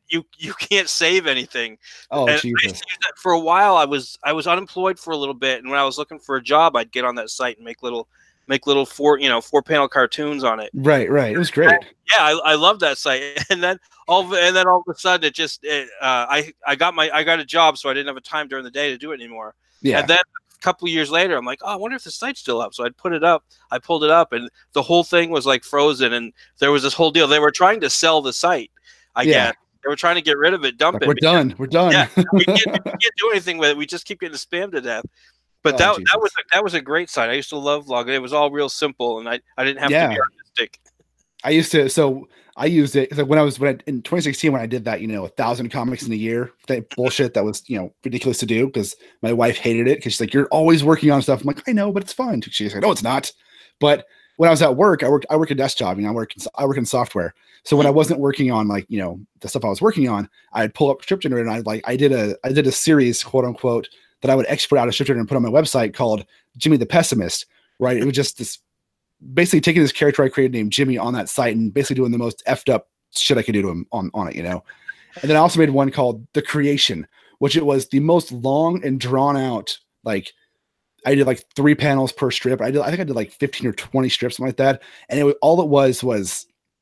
Speaker 1: you can't save anything.
Speaker 2: Oh,
Speaker 1: and
Speaker 2: Jesus.
Speaker 1: I used to use that for a while. I was unemployed for a little bit, and when I was looking for a job, I'd get on that site and make little 4-panel cartoons on it.
Speaker 2: Right. It was great.
Speaker 1: I love that site. And then all of a sudden it just I got a job, so I didn't have a time during the day to do it anymore. Yeah. And then a couple of years later, I'm like, oh, I wonder if the site's still up. So I pulled it up, and the whole thing was like frozen, and there was this whole deal. They were trying to sell the site. I guess they were trying to get rid of it, dump it.
Speaker 2: We're done. Yeah,
Speaker 1: we can't do anything with it. We just keep getting spammed to death. But that was a great site. I used to love logging. It was all real simple, and I didn't have to be artistic.
Speaker 2: I used to. So I used it in 2016 when I did that, 1,000 comics in a year. That bullshit that was ridiculous to do because my wife hated it because she's like, "You're always working on stuff." I'm like, "I know, but it's fun." She's like, "No, it's not." But when I was at work, I work a desk job. I work in software. So when I wasn't working on the stuff I was working on, I'd pull up script generator and I did a series, quote unquote, that I would export out a script generator and put on my website called Jimmy the Pessimist. Right? It was just this, basically taking this character I created named Jimmy on that site and basically doing the most effed up shit I could do to him on it. And then I also made one called The Creation, which it was the most long and drawn out. I did 3 panels per strip. I think I did 15 or 20 strips, something like that. And all it was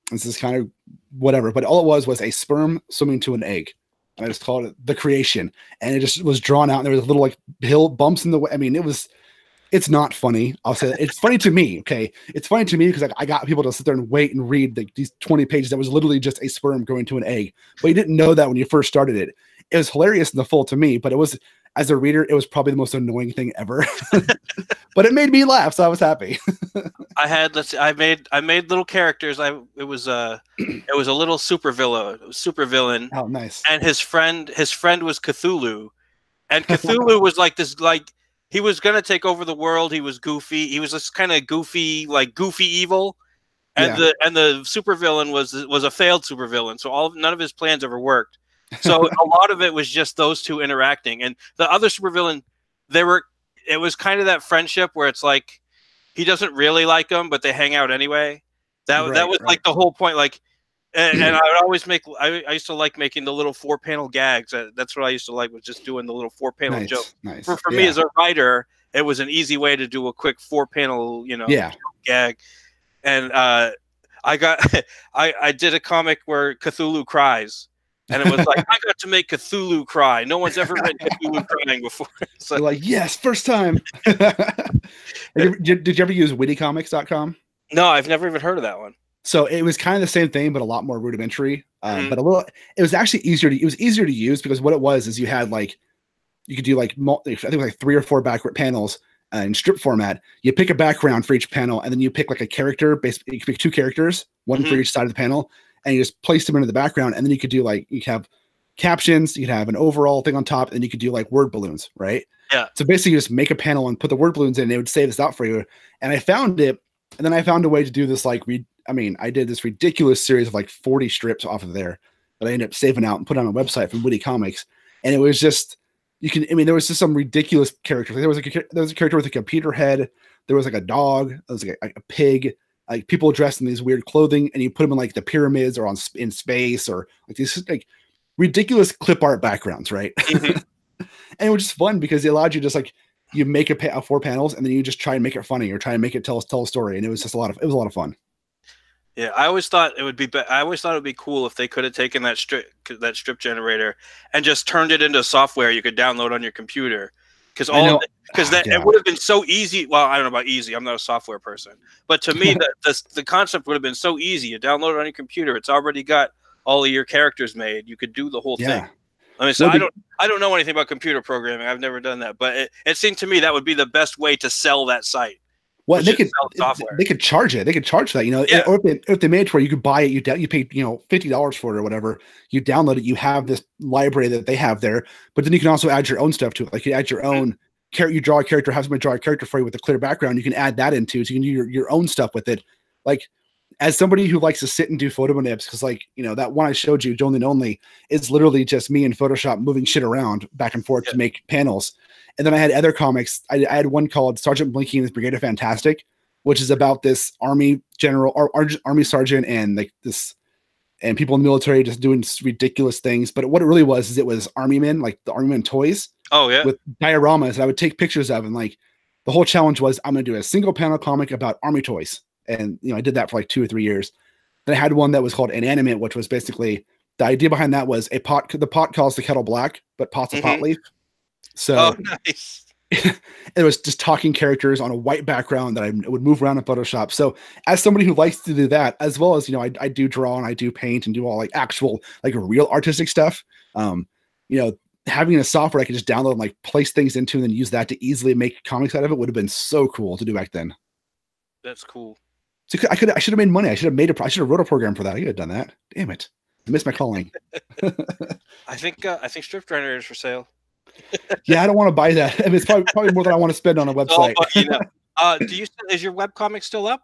Speaker 2: this is kind of whatever, but all it was a sperm swimming to an egg. And I just called it The Creation. And it just was drawn out. And there was little hill bumps in the way. I mean, it's not funny. I'll say that. It's funny to me. Okay. It's funny to me because I got people to sit there and wait and read these 20 pages that was literally just a sperm going to an egg. But you didn't know that when you first started it. It was hilarious in the full to me, but it was, as a reader, it was probably the most annoying thing ever. But it made me laugh, so I was happy.
Speaker 1: I made little characters. It was a little supervillain.
Speaker 2: Oh, nice.
Speaker 1: And his friend was Cthulhu. And Cthulhu was he was gonna take over the world. He was goofy. He was this kind of goofy evil. And the supervillain was a failed supervillain. So none of his plans ever worked. So a lot of it was just those two interacting, and the other supervillain, it was kind of that friendship where it's like he doesn't really like him, but they hang out anyway. That was the whole point. And I would always I used to like making the little 4-panel gags. That's what I used to like, was just doing the little 4-panel joke. Nice. For me as a writer, it was an easy way to do a quick 4-panel, gag. And I did a comic where Cthulhu cries. And it was like, I got to make Cthulhu cry. No one's ever written Cthulhu crying before. So,
Speaker 2: you're like, yes, first time. Did you ever use wittycomics.com?
Speaker 1: No, I've never even heard of that one.
Speaker 2: So it was kind of the same thing, but a lot more rudimentary. But it was actually easier to use because what it was is you had you could do I think it was 3 or 4 backward panels in strip format. You pick a background for each panel, and then you pick a character. Basically, you can pick 2 characters, one for each side of the panel. And you just place them into the background, and then you could do you could have captions, you could have an overall thing on top, and then you could do word balloons, right?
Speaker 1: Yeah.
Speaker 2: So basically, you just make a panel and put the word balloons in, and it would save this out for you. And I found it, and then I found a way to do this. I did this ridiculous series of 40 strips off of there that I ended up saving out and put on a website from Witty Comics. And it was just there was just some ridiculous characters. There was a character with a computer head. There was a dog. There was a pig. People dressed in these weird clothing, and you put them in the pyramids or in space or these ridiculous clip art backgrounds, right? Mm-hmm. And it was just fun because it allowed you just you make a 4 panels, and then you just try and make it funny or try and make it tell a story, and it was a lot of fun.
Speaker 1: Yeah, I always thought it would be cool if they could have taken that strip generator and just turned it into software you could download on your computer. Because it would have been so easy. Well, I don't know about easy. I'm not a software person, but to me, the concept would have been so easy. You download it on your computer. It's already got all of your characters made. You could do the whole thing. I mean, so I don't know anything about computer programming. I've never done that, but it seemed to me that would be the best way to sell that site.
Speaker 2: Well, they could charge it. They could charge that, or if they made it where you could buy it, you pay, $50 for it or whatever. You download it. You have this library that they have there, but then you can also add your own stuff to it. You add your own character. You draw a character, have somebody draw a character for you with a clear background. You can add that into, so you can do your own stuff with it. like as somebody who likes to sit and do photo manips, because like, you know, that one I showed you, Jolene Only, is literally just me in Photoshop moving shit around back and forth to make panels. And then I had other comics. I had one called Sergeant Blinky and his Brigade of Fantastic, which is about this army general or army sergeant and like this and people in the military just doing ridiculous things. But what it really was is it was army men, like the army men toys.
Speaker 1: Oh yeah.
Speaker 2: With dioramas that I would take pictures of, and like the whole challenge was I'm going to do a single panel comic about army toys. And, you know, I did that for like 2 or 3 years. Then I had one that was called Inanimate, which was basically the idea behind that was the pot calls the kettle black, but pot's a pot leaf. So
Speaker 1: nice.
Speaker 2: It was just talking characters on a white background that I would move around in Photoshop. So as somebody who likes to do that, as well as, you know, I do draw and I do paint and do all like actual, like real artistic stuff. You know, having a software I could just download and like place things into and then use that to easily make comics out of it would have been so cool to do back then.
Speaker 1: That's cool.
Speaker 2: So I should have made money. I should have wrote a program for that. I could have done that. Damn it. I missed my calling.
Speaker 1: I think Strip Grinder is for sale.
Speaker 2: Yeah, I don't want to buy that. I mean, it's probably more than I want to spend on a website.
Speaker 1: Oh, but, you know, is your webcomic still up?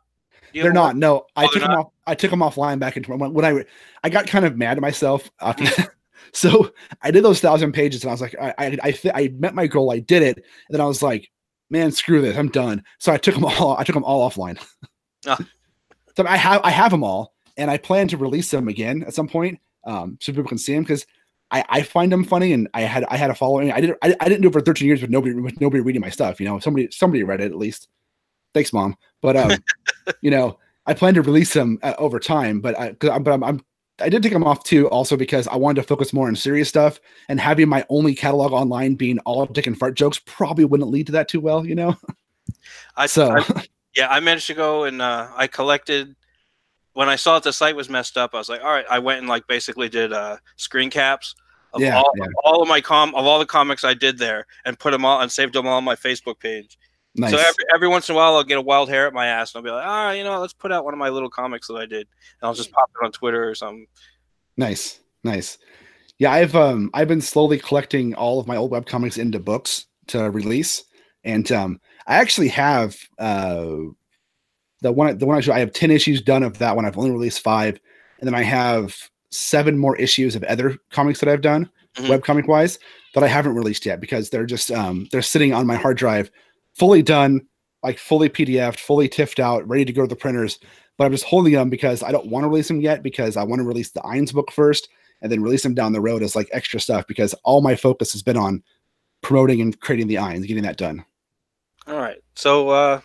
Speaker 2: They're not. No, I took them off. I took them offline back in when I got kind of mad at myself after that. So I did those 1,000 pages and I was like, I met my goal. I did it. And then I was like, man, screw this. I'm done. So I took them all offline. So I have them all, and I plan to release them again at some point, so people can see them, because I find them funny, and I had a following. I didn't do it for 13 years with nobody reading my stuff. You know, somebody read it at least. Thanks, Mom. But you know, I plan to release them over time. But I did take them off too, also because I wanted to focus more on serious stuff, and having my only catalog online being all dick and fart jokes probably wouldn't lead to that too well. You know.
Speaker 1: Yeah, I managed to go and I collected. When I saw that the site was messed up, I was like, all right. I went and like basically did screen caps of all of all the comics I did there, and put them all and saved them all on my Facebook page. Nice. So every once in a while, I'll get a wild hair at my ass, and I'll be like, you know, let's put out one of my little comics that I did, and I'll just pop it on Twitter or something. Nice.
Speaker 2: Yeah, I've been slowly collecting all of my old webcomics into books to release, and I actually have the one I have 10 issues done of that one. I've only released 5, and then I have 7 more issues of other comics that I've done webcomic wise that I haven't released yet, because they're just they're sitting on my hard drive, fully done, like fully PDF'd, fully tiffed out, ready to go to the printers. But I'm just holding them because I don't want to release them yet, because I want to release the Eynes book first and then release them down the road as like extra stuff, because all my focus has been on promoting and creating the Eynes, getting that done.
Speaker 1: All right. So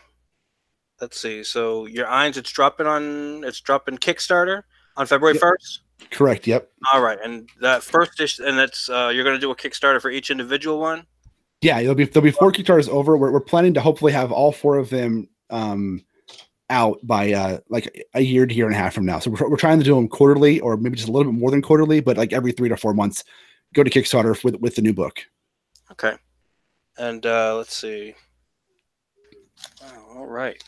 Speaker 1: let's see. So your Eynes, it's dropping Kickstarter on February 1st?
Speaker 2: Correct. Yep.
Speaker 1: All right. And that first issue, and that's you're going to do a Kickstarter for each individual one?
Speaker 2: Yeah, there'll be 4 Kickstarters over. We're planning to hopefully have all 4 of them out by like a year to year and a half from now. So we're trying to do them quarterly, or maybe just a little bit more than quarterly, but like every 3 to 4 months, go to Kickstarter with the new book. Okay.
Speaker 1: And let's see. All right.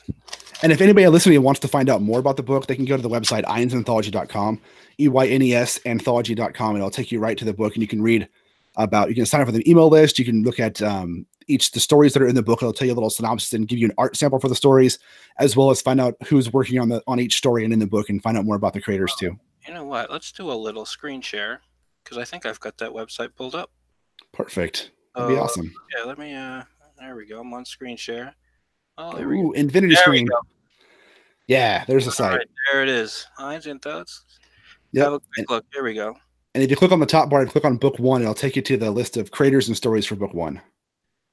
Speaker 2: And if anybody listening wants to find out more about the book, they can go to the website eynesanthology.com, EYNES anthology.com, and it'll take you right to the book, and you can read about, you can sign up for the email list. You can look at the stories that are in the book. It'll tell you a little synopsis and give you an art sample for the stories, as well as find out who's working on each story and in the book, and find out more about the creators too.
Speaker 1: You know what? Let's do a little screen share, because I think I've got that website pulled up.
Speaker 2: Perfect. That'd be awesome.
Speaker 1: Yeah, let me, there we go. I'm on screen share.
Speaker 2: Oh, there we go. Infinity screen. Yeah, there's a site.
Speaker 1: Right, there it is. Eynes Anthology. Yeah. Have a quick look. Here we go.
Speaker 2: And if you click on the top bar and click on book 1, it'll take you to the list of creators and stories for book 1.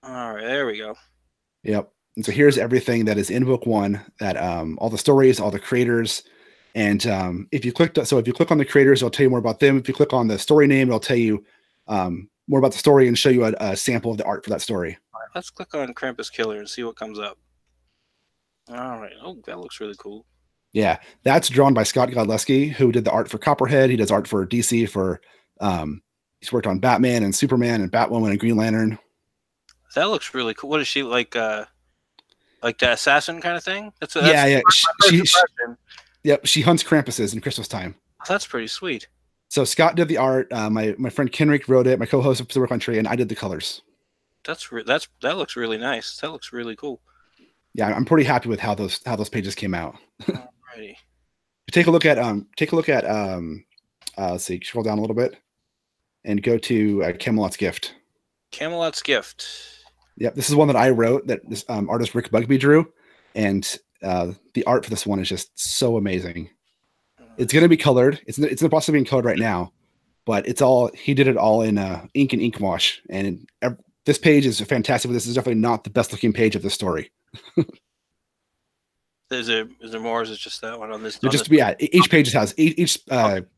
Speaker 1: All right, there we go.
Speaker 2: Yep. And so here's everything that is in book 1, that all the stories, all the creators. And if you click on the creators, it'll tell you more about them. If you click on the story name, it'll tell you more about the story and show you a sample of the art for that story.
Speaker 1: All right, let's click on Krampus Killer and see what comes up. All right. Oh, that looks really cool.
Speaker 2: Yeah, that's drawn by Scott Godleski, who did the art for Copperhead. He does art for DC for he's worked on Batman and Superman and Batwoman and Green Lantern.
Speaker 1: That looks really cool. What is she like the assassin kind of thing?
Speaker 2: Yeah. She hunts Krampuses in Christmas time.
Speaker 1: Oh, that's pretty sweet.
Speaker 2: So Scott did the art. My friend Kenrick wrote it. My co-host of Silver Country, and I did the colors.
Speaker 1: That looks really nice. That looks really cool.
Speaker 2: Yeah, I'm pretty happy with how those pages came out.
Speaker 1: All Alrighty.
Speaker 2: Take a look at let's see, scroll down a little bit and go to Camelot's Gift.
Speaker 1: Camelot's Gift.
Speaker 2: Yep, this is one that I wrote that this artist Rick Bugby drew, and the art for this one is just so amazing. It's going to be colored. It's in the process of being colored right now, but he did it all in ink and ink wash. And this page is fantastic, but this is definitely not the best looking page of the story.
Speaker 1: Is there more? Or is it just that one on this?
Speaker 2: Each page has each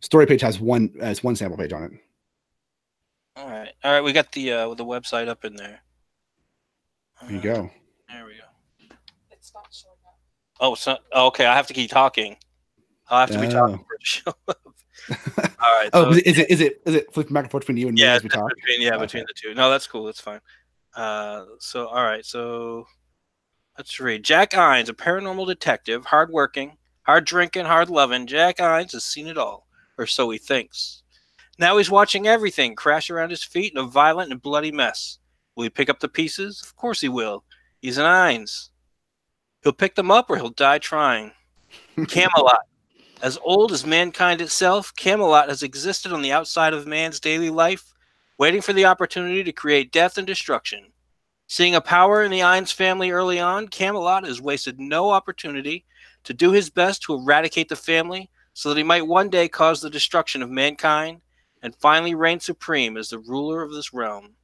Speaker 2: story page has one sample page on it.
Speaker 1: All right. We got the website up in there.
Speaker 2: There you go.
Speaker 1: There we go. It's not showing up. Oh, it's not. Oh, okay, I have to keep talking. I'll have to be talking for it to show up. All right.
Speaker 2: So, is it flipping back and forth between you and me as we talk?
Speaker 1: Between the two. No, that's cool. That's fine. So all right. So let's read. Jack Eynes, a paranormal detective, hardworking, hard drinking, hard loving. Jack Eynes has seen it all, or so he thinks. Now he's watching everything crash around his feet in a violent and bloody mess. Will he pick up the pieces? Of course he will. He's an Eynes. He'll pick them up or he'll die trying. Camelot. As old as mankind itself, Camelot has existed on the outside of man's daily life, waiting for the opportunity to create death and destruction. Seeing a power in the Eynes family early on, Camelot has wasted no opportunity to do his best to eradicate the family so that he might one day cause the destruction of mankind and finally reign supreme as the ruler of this realm.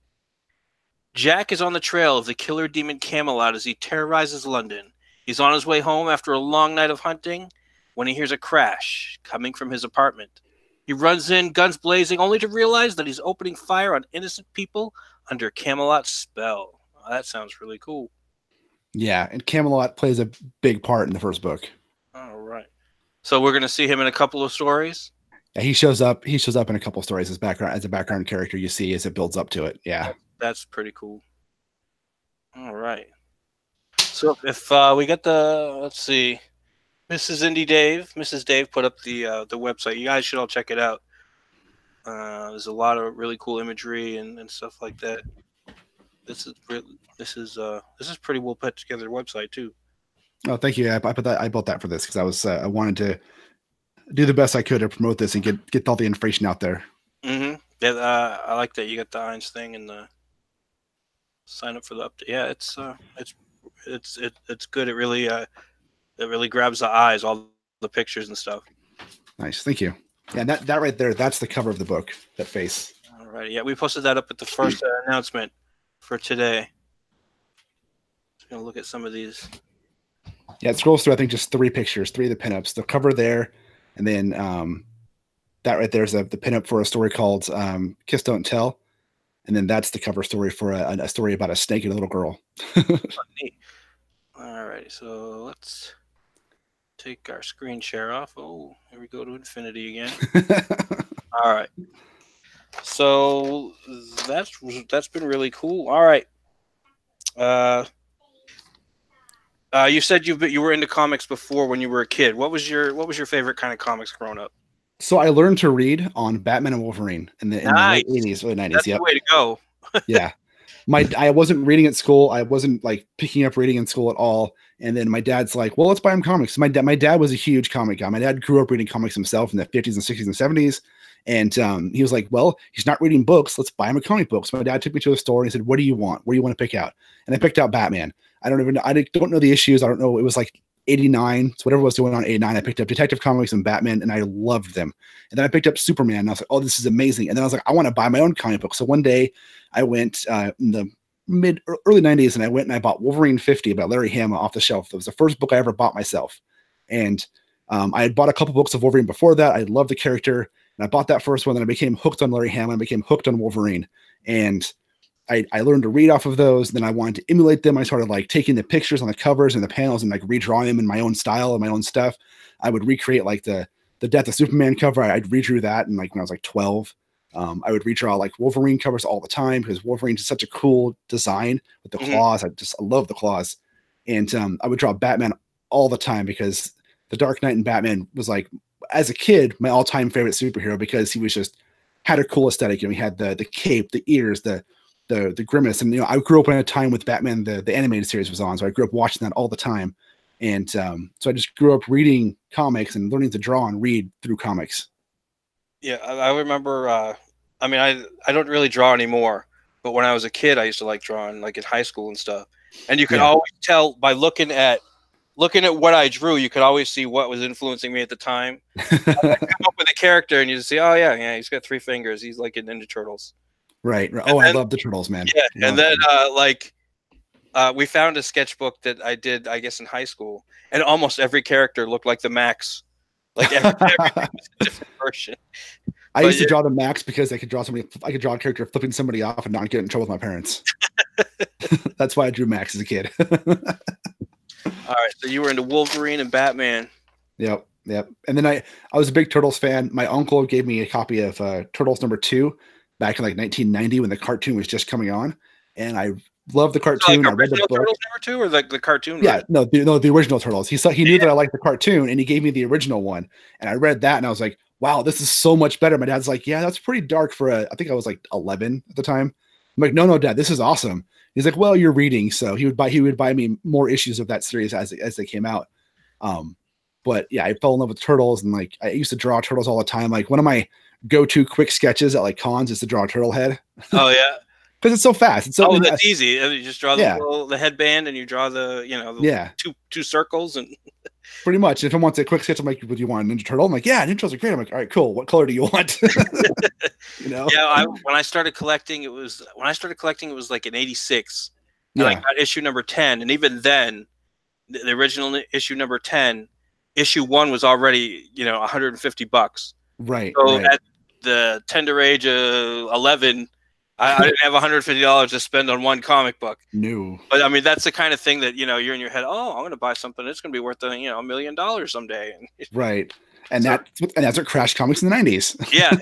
Speaker 1: Jack is on the trail of the killer demon Camelot as he terrorizes London. He's on his way home after a long night of hunting when he hears a crash coming from his apartment. He runs in, guns blazing, only to realize that he's opening fire on innocent people under Camelot's spell. Oh, that sounds really cool.
Speaker 2: Yeah, and Camelot plays a big part in the first book.
Speaker 1: All right. So we're going to see him in a couple of stories?
Speaker 2: Yeah, he shows up in a couple of stories as a background character you see as it builds up to it. Yeah.
Speaker 1: That's pretty cool. All right. So if we got let's see, Mrs. Dave put up the website. You guys should all check it out. There's a lot of really cool imagery and stuff like that. This is pretty well put together website too.
Speaker 2: Oh, thank you. I built that for this because I wanted to do the best I could to promote this and get all the information out there.
Speaker 1: Mm-hmm. Yeah, I like that you got the Eynes thing and the sign up for the update. Yeah, it's good. It really grabs the eyes, all the pictures and stuff.
Speaker 2: Nice, thank you. Yeah, that right there, that's the cover of the book. That face.
Speaker 1: All right. Yeah, we posted that up at the first announcement for today. Just gonna look at some of these.
Speaker 2: Yeah, it scrolls through. I think just 3 pictures, 3 of the pinups. The cover there, and then that right there is the pinup for a story called "Kiss Don't Tell." And then that's the cover story for a story about a snake and a little girl.
Speaker 1: All right, so let's take our screen share off. Oh, here we go to infinity again. All right. So that's been really cool. All right. You said you were into comics before when you were a kid. What was your favorite kind of comics growing up?
Speaker 2: So I learned to read on Batman and Wolverine in the late 80s, early 90s.
Speaker 1: That's the way to go.
Speaker 2: Yeah. I wasn't reading at school. I wasn't like picking up reading in school at all. And then my dad's like, well, let's buy him comics. My dad was a huge comic guy. My dad grew up reading comics himself in the 50s and 60s and 70s. And he was like, well, he's not reading books. Let's buy him a comic book. So my dad took me to a store and he said, what do you want? What do you want to pick out? And I picked out Batman. I don't know the issues. I don't know. It was like 89. So whatever was going on in 89, I picked up Detective Comics and Batman, and I loved them. And then I picked up Superman, and I was like, oh, this is amazing. And then I was like, I want to buy my own comic book. So one day I went in the early 90s, and I went and I bought Wolverine 50 by Larry Hama off the shelf. It was the first book I ever bought myself. And I had bought a couple books of Wolverine before that. I loved the character, and I bought that first one. Then I became hooked on Larry Hama and became hooked on Wolverine. And I learned to read off of those. Then I wanted to emulate them. I started like taking the pictures on the covers and the panels and like redrawing them in my own style and my own stuff. I would recreate like the Death of Superman cover. I'd redrew that. And like when I was like 12, I would redraw like Wolverine covers all the time because Wolverine is such a cool design with the claws. I love the claws. And I would draw Batman all the time because the Dark Knight and Batman was like, as a kid, my all-time favorite superhero because he was just had a cool aesthetic. You know, he had the cape, the ears, the grimace. And, you know, I grew up in a time with Batman, the animated series was on. So I grew up watching that all the time. And so I just grew up reading comics and learning to draw and read through comics.
Speaker 1: Yeah, I remember. I mean, I don't really draw anymore, but when I was a kid, I used to like drawing, like in high school and stuff. And you could always tell by looking at what I drew. You could always see what was influencing me at the time. I'd come up with a character, and you just see, oh yeah, he's got 3 fingers. He's like in Ninja Turtles.
Speaker 2: Right. Oh, I love the Turtles, man.
Speaker 1: Yeah, and then we found a sketchbook that I did, I guess, in high school, and almost every character looked like the Max. Like everything was a different version.
Speaker 2: I used to draw the Max because I could draw a character flipping somebody off and not get in trouble with my parents. That's why I drew Max as a kid.
Speaker 1: All right, so you were into Wolverine and Batman.
Speaker 2: Yep. And then I was a big Turtles fan. My uncle gave me a copy of Turtles #2 back in like 1990 when the cartoon was just coming on, and I loved the cartoon.
Speaker 1: So like
Speaker 2: I read the book.
Speaker 1: Turtles #2 or the cartoon?
Speaker 2: Yeah, the original Turtles. He knew that I liked the cartoon, and he gave me the original one. And I read that, and I was like, "Wow, this is so much better." My dad's like, "Yeah, that's pretty dark for I think I was like 11 at the time." I'm like, "No, Dad, this is awesome." He's like, "Well, you're reading," so he would buy me more issues of that series as they came out. But yeah, I fell in love with Turtles, and like I used to draw Turtles all the time. Like one of my go-to quick sketches at like cons is to draw a turtle head.
Speaker 1: Oh yeah.
Speaker 2: Because it's so fast. It's so
Speaker 1: that's easy. You just draw the headband, and you draw the two circles, and
Speaker 2: pretty much. If I want a quick sketch, I'm like, "Would you want a Ninja Turtle?" I'm like, "Yeah, Ninja Turtles are great." I'm like, "All right, cool. What color do you want?"
Speaker 1: Yeah. When I started collecting, it was like in '86. And I got issue number 10, and even then, the original issue number 10, issue 1 was already $150.
Speaker 2: Right.
Speaker 1: So at the tender age of 11. I didn't have $150 to spend on one comic book.
Speaker 2: No.
Speaker 1: But I mean, that's the kind of thing that, you're in your head, oh, I'm going to buy something that's going to be worth, $1 million someday.
Speaker 2: Right. And that's what crashed comics in the 90s.
Speaker 1: Yeah.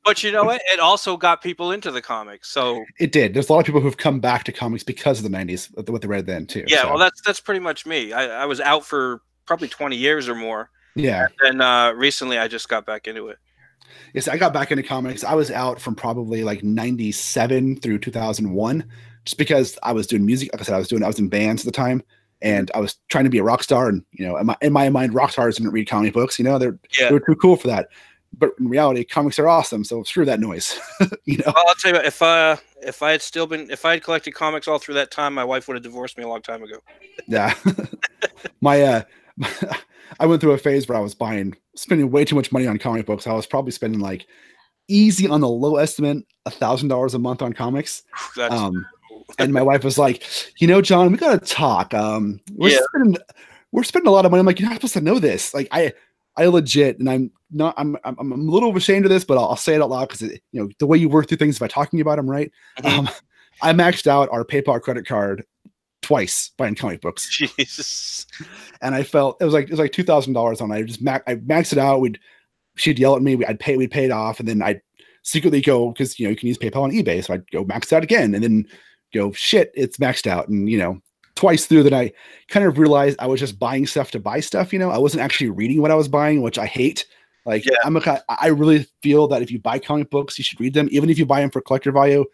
Speaker 1: But you know what? It also got people into the comics. So
Speaker 2: it did. There's a lot of people who've come back to comics because of the 90s, what they read then too.
Speaker 1: Yeah. So. Well, that's pretty much me. I was out for probably 20 years or more.
Speaker 2: Yeah.
Speaker 1: And recently I just got back into it.
Speaker 2: Yes, I got back into comics. I was out from probably like 97 through 2001, just because I was doing music. Like I said, I was in bands at the time, and I was trying to be a rock star. And in my mind, rock stars didn't read comic books. They were too cool for that. But in reality, comics are awesome. So screw that noise. Well,
Speaker 1: I'll tell you what, if I had collected comics all through that time, my wife would have divorced me a long time ago.
Speaker 2: Yeah, I went through a phase where I was spending way too much money on comic books. I was probably spending like easy on the low estimate $1,000 a month on comics. And my wife was like, John, we got to talk. We're spending a lot of money. I'm like, you're not supposed to know this. Like I legit, and I'm a little ashamed of this, but I'll say it out loud because the way you work through things by talking about them, right? Mm-hmm. I maxed out our PayPal credit card twice buying comic books.
Speaker 1: Jesus.
Speaker 2: And I felt it was like $2,000 on it. I maxed it out. She'd yell at me. We'd pay it off, and then I'd secretly go, because you can use PayPal on eBay. So I'd go max it out again, and then go, shit, it's maxed out. And twice through that, I kind of realized I was just buying stuff to buy stuff. I wasn't actually reading what I was buying, which I hate. Like I really feel that if you buy comic books, you should read them, even if you buy them for collector value.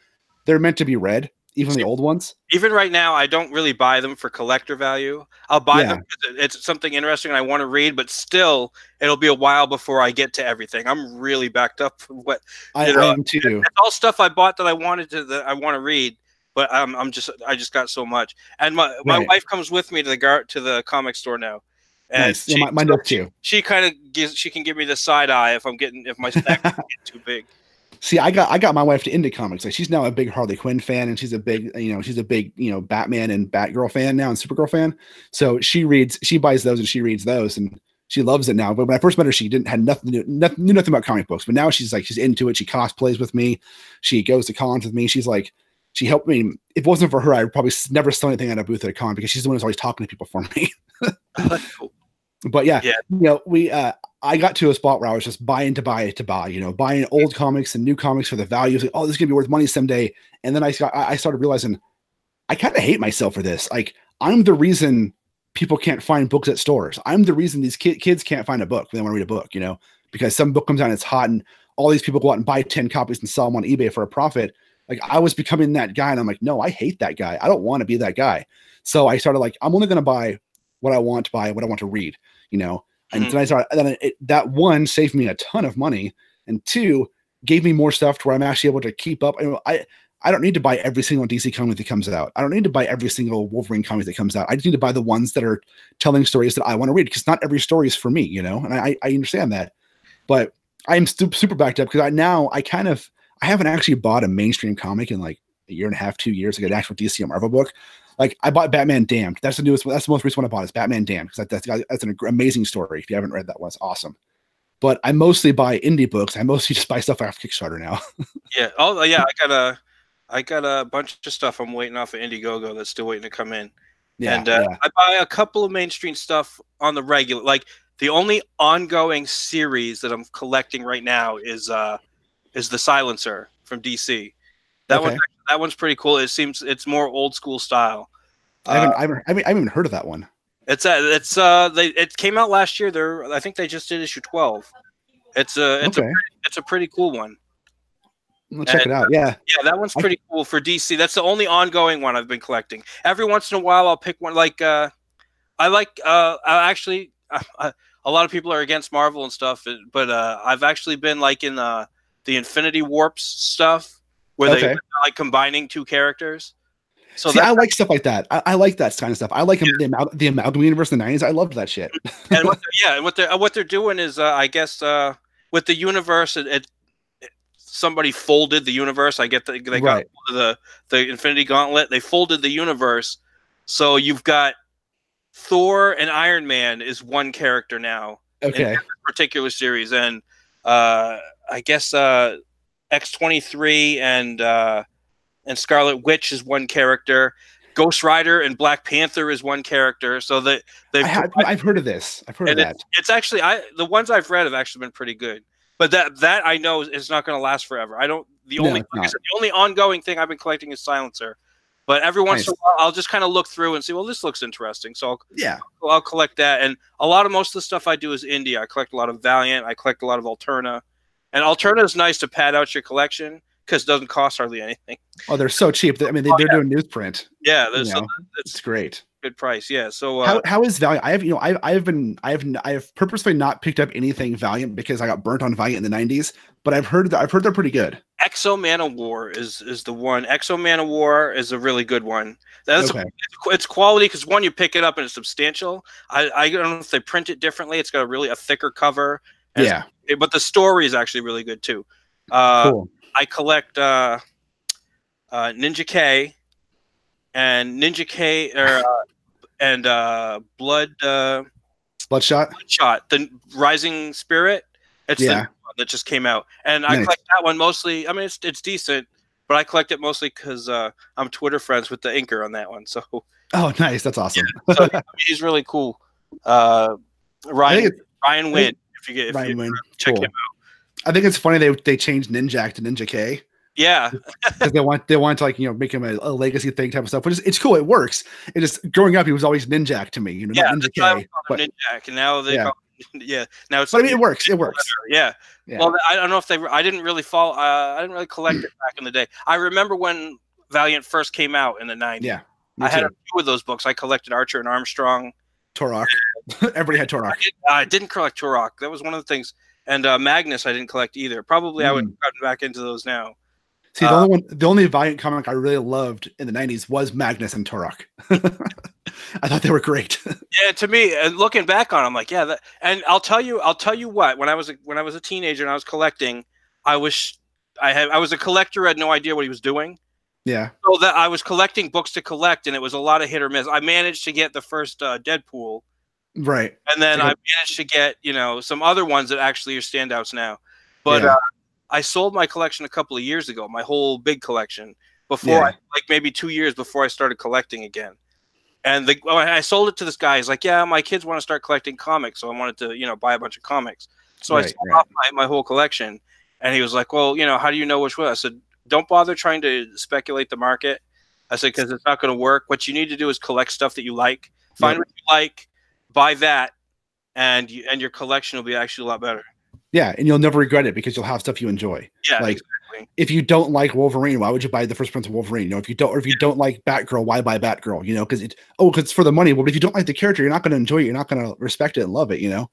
Speaker 2: They're meant to be read. Even the old ones.
Speaker 1: Even right now, I don't really buy them for collector value. I'll buy them because it's something interesting and I want to read, but still, it'll be a while before I get to everything. I'm really backed up for what
Speaker 2: I am too.
Speaker 1: It's all stuff I bought that I want to read, but I just got so much. And my wife comes with me to the comic store now. And
Speaker 2: nice. Mine does too.
Speaker 1: She kind of she can give me the side eye if my stack is too big.
Speaker 2: See, I got my wife into comics. Like she's now a big Harley Quinn fan, and she's a big Batman and Batgirl fan now, and Supergirl fan. So she buys those and she reads those, and she loves it now. But when I first met her, she knew nothing about comic books. But now she's into it. She cosplays with me. She goes to cons with me. She's like, she helped me. If it wasn't for her, I'd probably never sell anything at a booth at a con, because she's the one who's always talking to people for me.
Speaker 1: Cool.
Speaker 2: But I got to a spot where I was just buying to buy, buying old comics and new comics for the value. Like, oh, this is gonna be worth money someday. And then I started realizing I kind of hate myself for this. Like, I'm the reason people can't find books at stores. I'm the reason these kids can't find a book when they want to read a book, because some book comes out and it's hot, and all these people go out and buy 10 copies and sell them on eBay for a profit. Like, I was becoming that guy, and I'm like, no, I hate that guy. I don't want to be that guy. So I started I'm only going to buy what I want to buy, what I want to read, you know. And then I started, that one saved me a ton of money, and two gave me more stuff to where I'm actually able to keep up. I don't need to buy every single DC comic that comes out. I don't need to buy every single Wolverine comic that comes out. I just need to buy the ones that are telling stories that I want to read, because not every story is for me, you know, and I understand that. But I'm super backed up because I haven't actually bought a mainstream comic in like a year and a half, 2 years, like an actual DC or Marvel book. Like I bought Batman Damned. That's the newest. That's the most recent one I bought is Batman Damned, because that's an amazing story. If you haven't read that one, it's awesome. But I mostly buy indie books. I mostly just buy stuff off Kickstarter now.
Speaker 1: Yeah. Oh yeah. I got a bunch of stuff I'm waiting off of Indiegogo that's still waiting to come in. Yeah, and I buy a couple of mainstream stuff on the regular. Like the only ongoing series that I'm collecting right now is the Silencer from DC. That one's pretty cool. It seems it's more old school style.
Speaker 2: I haven't even heard of that one.
Speaker 1: It came out last year. I think they just did issue 12. It's a pretty cool one.
Speaker 2: We'll check it out. Yeah.
Speaker 1: Yeah, that one's pretty cool for DC. That's the only ongoing one I've been collecting. Every once in a while I'll pick one. Like a lot of people are against Marvel and stuff, but I've actually been like in the Infinity Warps stuff where they like combining two characters. So
Speaker 2: see, I like stuff like that. I like that kind of stuff. I like the Amalgam universe in the 90s. I loved that shit.
Speaker 1: And what they're doing is I guess with the universe somebody folded the universe. I get that they got the Infinity Gauntlet. They folded the universe, so you've got Thor and Iron Man is one character now. Okay. In this particular series, and I guess X-23 and Scarlet Witch is one character. Ghost Rider and Black Panther is one character. So
Speaker 2: I've heard of this. I've heard of that.
Speaker 1: It's actually the ones I've read have actually been pretty good. But that I know is not going to last forever. The only ongoing thing I've been collecting is Silencer. But every once in a while, I'll just kind of look through and see, well, this looks interesting. So I'll collect that. And most of the stuff I do is indie. I collect a lot of Valiant. I collect a lot of Alterna. And Alterna is nice to pad out your collection because it doesn't cost hardly anything.
Speaker 2: Oh, they're so cheap. I mean, they're doing newsprint.
Speaker 1: Yeah,
Speaker 2: it's great.
Speaker 1: Good price. Yeah. So
Speaker 2: how is Valiant? I've purposely not picked up anything Valiant because I got burnt on Valiant in the 90s, but I've heard they're pretty good.
Speaker 1: Exo Man of War is the one. Exo Man of War is a really good one. It's quality because one, you pick it up and it's substantial. I don't know if they print it differently. It's got a thicker cover. But the story is actually really good too. Cool. I collect Ninja K and Ninja K and
Speaker 2: Bloodshot,
Speaker 1: the Rising Spirit. It's the one that just came out, and I collect that one mostly. I mean, it's decent, but I collect it mostly because I'm Twitter friends with the inker on that one. So
Speaker 2: nice, that's awesome.
Speaker 1: Yeah. So he's really cool. Ryan Wynn. If you check him out.
Speaker 2: I think it's funny they changed Ninjak to Ninja K.
Speaker 1: Yeah,
Speaker 2: because they want to make him a legacy thing type of stuff. Which it's cool. It works. It just growing up, he was always Ninjak to me. Not Ninja K. But
Speaker 1: Ninjak, and now they call him, now it's.
Speaker 2: But I mean, it works. It works.
Speaker 1: Yeah. Well, I don't know if I didn't really follow. I didn't really collect it back in the day. I remember when Valiant first came out in the 90s. Yeah, I had a few of those books. I collected Archer and Armstrong.
Speaker 2: Turok. Everybody had Turok.
Speaker 1: I didn't collect Turok. That was one of the things. And Magnus, I didn't collect either. Probably I would have gotten back into those now.
Speaker 2: See, the only Valiant comic I really loved in the 90s was Magnus and Turok. I thought they were great.
Speaker 1: Yeah, to me, looking back on them, like, and I'll tell you what. When I was a teenager and I was collecting, I was a collector. I had no idea what he was doing.
Speaker 2: Yeah.
Speaker 1: So that I was collecting books to collect, and it was a lot of hit or miss. I managed to get the first Deadpool.
Speaker 2: Right.
Speaker 1: And then I managed to get, some other ones that actually are standouts now. But I sold my collection a couple of years ago, my whole big collection, before maybe 2 years before I started collecting again. And I sold it to this guy. He's like, yeah, my kids want to start collecting comics. So I wanted to, buy a bunch of comics. So I sold off my whole collection. And he was like, well, how do you know which one? I said, don't bother trying to speculate the market. I said, because it's not going to work. What you need to do is collect stuff that you like. Find what you like. Buy that, and your collection will be actually a lot better.
Speaker 2: Yeah, and you'll never regret it because you'll have stuff you enjoy.
Speaker 1: Yeah,
Speaker 2: if you don't like Wolverine, why would you buy the first print of Wolverine? You know, if you don't like Batgirl, why buy Batgirl? You know, because it's for the money. Well, but if you don't like the character, you're not going to enjoy it. You're not going to respect it and love it. You know,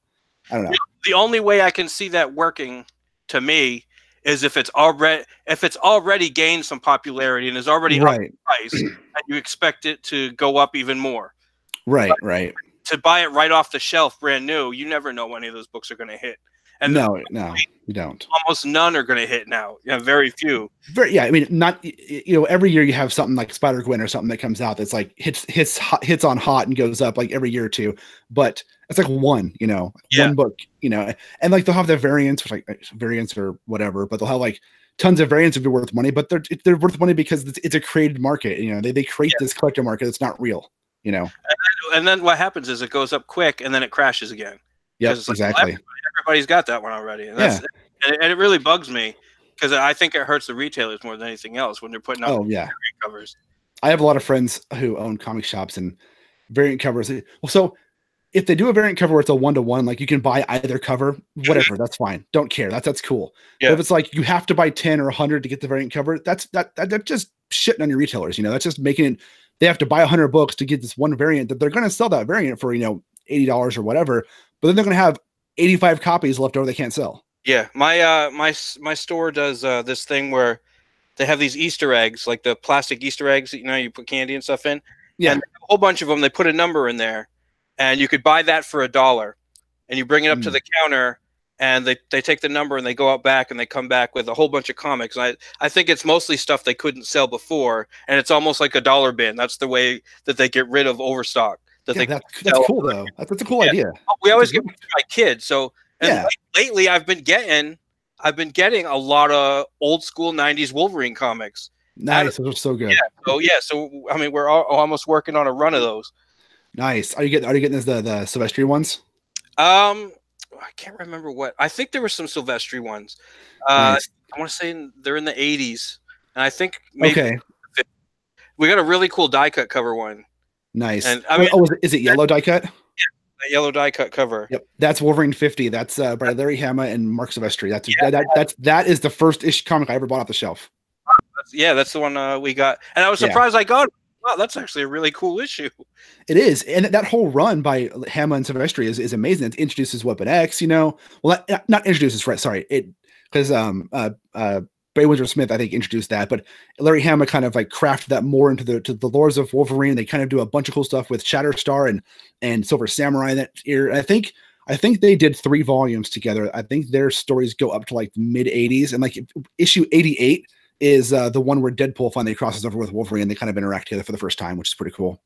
Speaker 2: I don't know.
Speaker 1: The only way I can see that working to me is if it's already gained some popularity and is already up in price, and you expect it to go up even more.
Speaker 2: Right, right.
Speaker 1: To buy it right off the shelf, brand new, you never know when any of those books are going to hit. And
Speaker 2: no, you don't.
Speaker 1: Almost none are going to hit now. Yeah, very few.
Speaker 2: Yeah, I mean, not, you know, every year you have something like Spider-Gwen or something that comes out that's like hits on hot and goes up like every year or two. But it's like one, you know, one book, you know, and like they'll have their variants, which like variants or whatever, but they'll have like tons of variants to be worth money, but they're worth money because it's a created market. You know, they create this collector market that's not real, you know.
Speaker 1: And then what happens is it goes up quick and then it crashes again.
Speaker 2: Yeah,
Speaker 1: like,
Speaker 2: exactly.
Speaker 1: Well, everybody's got that one already. And and it really bugs me because I think it hurts the retailers more than anything else when they're putting out variant covers.
Speaker 2: I have a lot of friends who own comic shops and variant covers. Well, so if they do a variant cover where it's a 1-to-1, like you can buy either cover, whatever, that's fine. Don't care. That's cool. Yeah. But if it's like you have to buy 10 or 100 to get the variant cover, that's just shitting on your retailers. You know, that's just making it. They have to buy 100 books to get this one variant that they're going to sell that variant for, you know, $80 or whatever. But then they're going to have 85 copies left over they can't sell.
Speaker 1: Yeah, my store does this thing where they have these Easter eggs, like the plastic Easter eggs. You know, you put candy and stuff in. Yeah, and a whole bunch of them. They put a number in there, and you could buy that for $1. And you bring it up to the counter, and they take the number and they go out back and they come back with a whole bunch of comics. And I think it's mostly stuff they couldn't sell before, and it's almost like a dollar bin. That's the way that they get rid of overstock.
Speaker 2: That's cool though. That's a cool idea.
Speaker 1: We always give them to my kids. So lately I've been getting a lot of old school 90s Wolverine comics.
Speaker 2: Nice. Those are so good.
Speaker 1: So I mean we're almost working on a run of those.
Speaker 2: Nice. Are you getting the Silvestri ones?
Speaker 1: I can't remember what. I think there were some Silvestri ones. Nice. I want to say they're in the 80s. And I think maybe we got a really cool die cut cover one.
Speaker 2: Nice.
Speaker 1: And I mean,
Speaker 2: is it yellow die cut?
Speaker 1: Yeah, a yellow die cut cover.
Speaker 2: Yep, that's Wolverine 50. That's by Larry Hama and Mark Silvestri. That is the first issue comic I ever bought off the shelf.
Speaker 1: That's the one we got, and I was surprised I got it. Wow, that's actually a really cool issue.
Speaker 2: It is, and that whole run by Hama and Silvestri is amazing. It introduces Weapon X, you know. Well, not introduces, right? Sorry, because Ray Windsor Smith, I think, introduced that, but Larry Hama kind of like crafted that more into the lores of Wolverine. They kind of do a bunch of cool stuff with Shatterstar and Silver Samurai that year. I think they did 3 volumes together. I think their stories go up to like the mid 80s, and like issue 88 is the one where Deadpool finally crosses over with Wolverine. And they kind of interact together for the first time, which is pretty cool.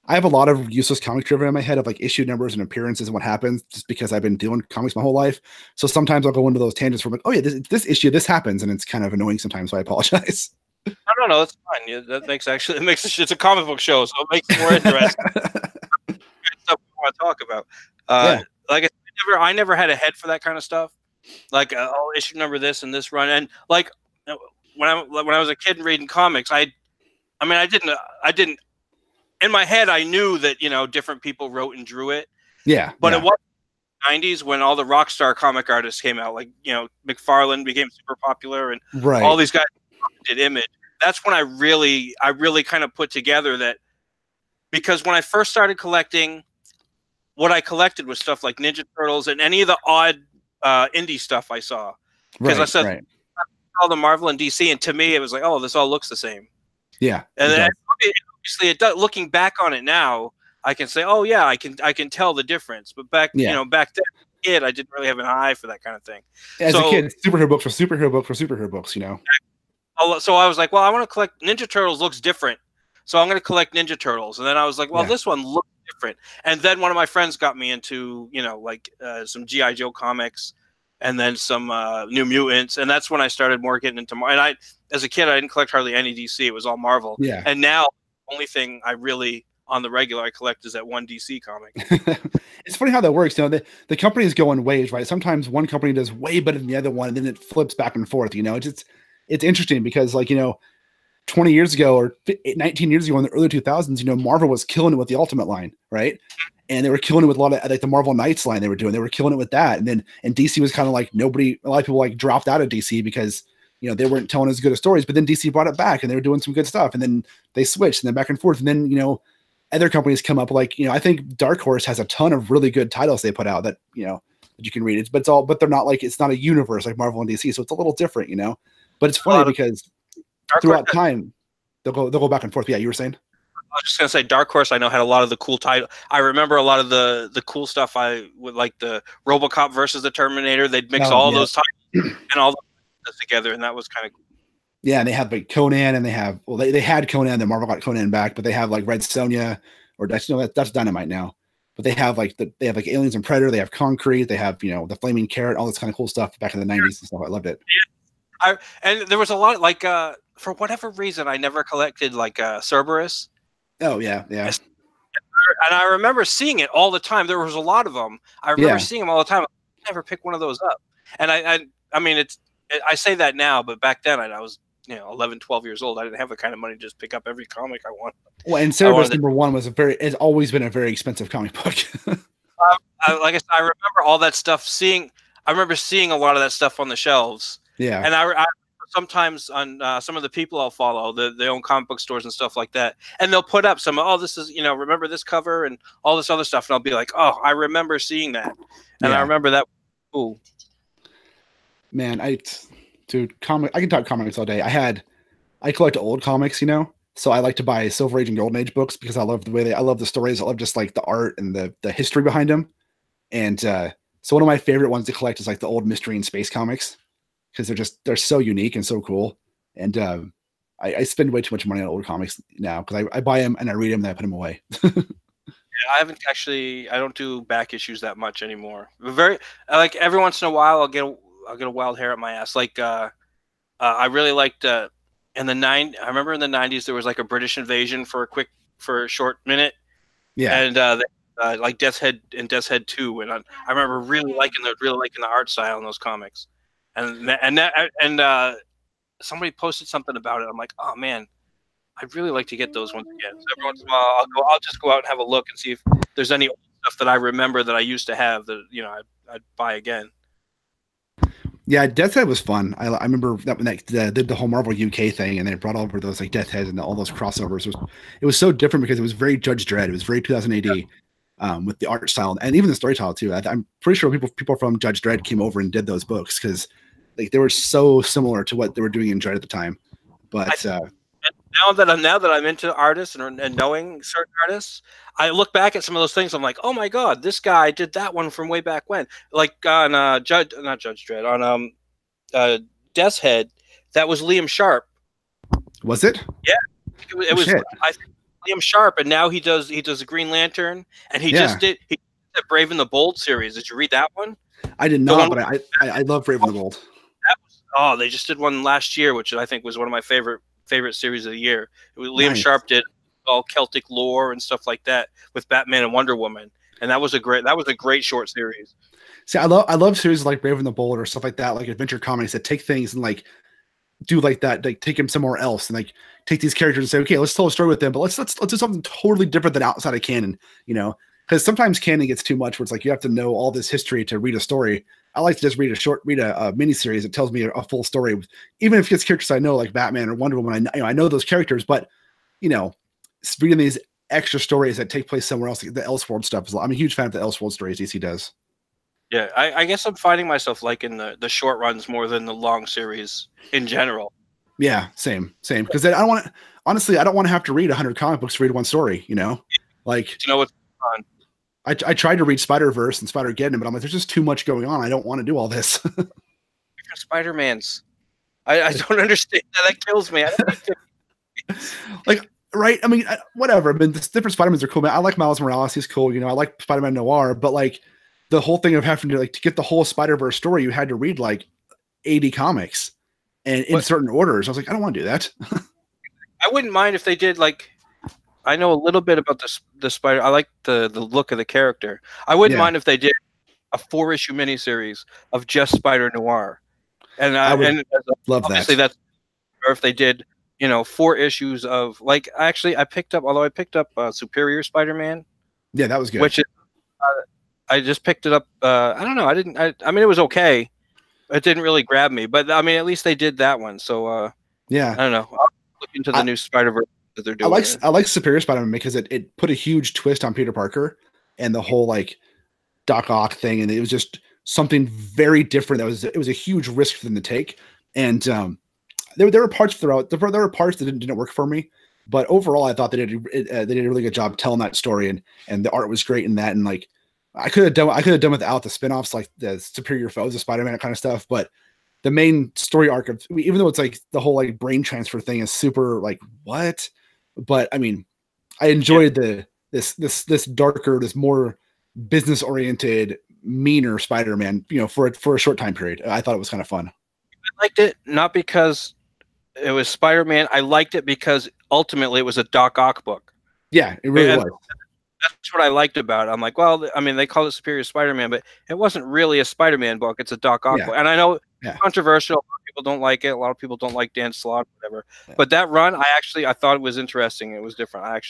Speaker 2: I have a lot of useless comic trivia in my head of like issue numbers and appearances and what happens, just because I've been doing comics my whole life. So sometimes I'll go into those tangents where I'm like, oh yeah, this issue, this happens. And it's kind of annoying sometimes. So I apologize.
Speaker 1: No, that's fine. Yeah, it's a comic book show. So it makes it more interesting. Stuff we want to talk about. Like I never had a head for that kind of stuff. Like, issue number this and this run. And like when I was a kid reading comics, I didn't, in my head, I knew that, you know, different people wrote and drew it. Yeah. But it was the 90s when all the rock star comic artists came out, like, you know, McFarlane became super popular and all these guys did Image. That's when I really kind of put together that, because when I first started collecting, what I collected was stuff like Ninja Turtles and any of the odd indie stuff I saw. Because I said all the Marvel and DC, and to me it was like, oh, this all looks the same. Yeah. And then obviously it does, looking back on it now, I can say, oh yeah, I can tell the difference. But back then, as a kid, I didn't really have an eye for that kind of thing.
Speaker 2: As a kid, superhero books were superhero books were superhero books, you know.
Speaker 1: So I was like, well, I want to collect Ninja Turtles. Looks different, so I'm going to collect Ninja Turtles. And then I was like, well, this one looks different. And then one of my friends got me into, you know, like some G.I. Joe comics, and then some New Mutants, and that's when I started more getting into Marvel. And as a kid, I didn't collect hardly any DC. It was all Marvel. Yeah. And now, the only thing I really, on the regular, I collect is that one DC comic.
Speaker 2: It's funny how that works. You know, the companies go in waves, right? Sometimes one company does way better than the other one, and then it flips back and forth. You know, it's interesting because, like, you know, 20 years ago or 19 years ago in the early 2000s, you know, Marvel was killing it with the Ultimate line, right? and they were killing it with a lot of like the Marvel Knights line they were doing. They were killing it with that, and DC was kind of like a lot of people like dropped out of DC because they weren't telling as good of stories. But then DC brought it back, and they were doing some good stuff, and then they switched, and then back and forth, and then other companies come up like I think Dark Horse has a ton of really good titles they put out that that you can read. But they're not like it's not a universe like Marvel and DC, so it's a little different, But it's funny because throughout time they'll go back and forth. Yeah, you were saying.
Speaker 1: I was just gonna say Dark Horse. I know had a lot of the cool title. I remember a lot of the cool stuff. I would like the RoboCop versus the Terminator. They'd mix all those titles and all those together, and that was kind of cool.
Speaker 2: Yeah, and they have like Conan, and they have they had Conan. Then Marvel got Conan back, but they have like Red Sonja, or that's Dynamite now. But they have like Aliens and Predator. They have Concrete. They have the Flaming Carrot. All this kind of cool stuff back in the '90s and stuff. I loved it.
Speaker 1: Yeah. And there was a lot like for whatever reason I never collected like Cerberus.
Speaker 2: Oh yeah. And
Speaker 1: I remember seeing it all the time. There was a lot of them. I remember seeing them all the time. I never picked one of those up. And I mean, I say that now, but back then I was 11, 12 years old. I didn't have the kind of money to just pick up every comic I want.
Speaker 2: Well, and Cerberus #1 has always been a very expensive comic book.
Speaker 1: Like I said, I remember all that stuff. I remember seeing a lot of that stuff on the shelves.
Speaker 2: Yeah.
Speaker 1: And I sometimes on some of the people I'll follow, they own comic book stores and stuff like that, and they'll put up this is remember this cover and all this other stuff, and I'll be like, oh, I remember seeing that, and I remember that. Ooh,
Speaker 2: man, I can talk comics all day. I collect old comics, so I like to buy Silver Age and Golden Age books because I love I love the stories. I love just like the art and the history behind them, and so one of my favorite ones to collect is like the old mystery and space comics. Because they're so unique and so cool, and I spend way too much money on old comics now because I buy them and I read them and I put them away.
Speaker 1: I haven't actually. I don't do back issues that much anymore. Like every once in a while I'll get a wild hair at my ass. Like I really liked I remember in the '90s there was like a British invasion for a short minute.
Speaker 2: Yeah,
Speaker 1: and like Death's Head and Death's Head 2, and I remember really liking the art style in those comics. And somebody posted something about it. I'm like, oh man, I'd really like to get those ones again. So every once in a while, I'll just go out and have a look and see if there's any old stuff that I remember that I used to have that I'd buy again.
Speaker 2: Yeah, Death's Head was fun. I remember that when they did the whole Marvel UK thing, and they brought over those like Death's Heads and all those crossovers. It was so different because it was very Judge Dredd. It was very 2000 AD with the art style and even the storytelling too. I'm pretty sure people from Judge Dredd came over and did those books because like they were so similar to what they were doing in Dredd at the time. But
Speaker 1: now that I'm into artists and knowing certain artists, I look back at some of those things. I'm like, oh my god, this guy did that one from way back when. Like on not Judge Dredd, on Death's Head, that was Liam Sharp.
Speaker 2: Was it?
Speaker 1: Yeah, it was. I think Liam Sharp, and now he does a Green Lantern, and he did the Brave and the Bold series. Did you read that one?
Speaker 2: I did not, but I love Brave and the Bold.
Speaker 1: They just did one last year, which I think was one of my favorite series of the year. Liam Sharp did all Celtic lore and stuff like that with Batman and Wonder Woman, and that was a great short series.
Speaker 2: See, I love series like Brave and the Bold or stuff like that, like adventure comics that take things and like do like that, like take them somewhere else and like take these characters and say, okay, let's tell a story with them, but let's do something totally different than outside of canon, because sometimes canon gets too much where it's like you have to know all this history to read a story. I like to just read a mini series that tells me a full story, even if it's characters I know like Batman or Wonder Woman. I know those characters, but reading these extra stories that take place somewhere else, like the Elseworld stuff. I'm a huge fan of the Elseworld stories DC does.
Speaker 1: Yeah, I guess I'm finding myself liking the short runs more than the long series in general.
Speaker 2: Yeah, same. Because I don't want to have to read 100 comic books to read one story. Like
Speaker 1: what's fun.
Speaker 2: I tried to read Spider-Verse and Spider-Geddon, but I'm like, there's just too much going on. I don't want to do all this.
Speaker 1: Spider-Man's. I don't understand that. That kills me.
Speaker 2: Like, right? I mean, whatever. I mean, the different Spider-Mans are cool, man. I like Miles Morales. He's cool. I like Spider-Man Noir, but like the whole thing of having to to get the whole Spider-Verse story, you had to read like 80 comics and in certain orders. I was like, I don't want to do that.
Speaker 1: I wouldn't mind if they did like. I know a little bit about the Spider. I like the look of the character. I wouldn't mind if they did a 4-issue miniseries of just Spider Noir, and I would
Speaker 2: love that.
Speaker 1: Or if they did, 4 issues of like. Actually, I picked up Superior Spider-Man.
Speaker 2: Yeah, that was good.
Speaker 1: Which is I just picked it up. I don't know. I mean, it was okay. It didn't really grab me, but I mean, at least they did that one. So
Speaker 2: Yeah,
Speaker 1: I don't know. I'll look into the new Spider-Verse that they're doing.
Speaker 2: I like Superior Spider-Man because it put a huge twist on Peter Parker and the whole like Doc Ock thing, and it was just something very different. It was a huge risk for them to take, and there were parts throughout. There were parts that didn't work for me, but overall, I thought they did a really good job telling that story, and the art was great in that. And like, I could have done without the spinoffs, like the Superior Foes of Spider-Man kind of stuff. But the main story arc of, even though it's like the whole like brain transfer thing is super like what, but I mean, I enjoyed this darker, this more business oriented, meaner Spider-Man, for a short time period. I thought it was kind of fun.
Speaker 1: I liked it not because it was Spider-Man. I liked it because ultimately it was a Doc Ock book.
Speaker 2: Yeah, it really was.
Speaker 1: That's what I liked about it. I'm like, well, I mean, they call it Superior Spider-Man, but it wasn't really a Spider-Man book. It's a Doc Ock book. And I know it's controversial. A lot of people don't like it. A lot of people don't like Dan Slott, whatever. Yeah. But that run, I thought it was interesting. It was different. I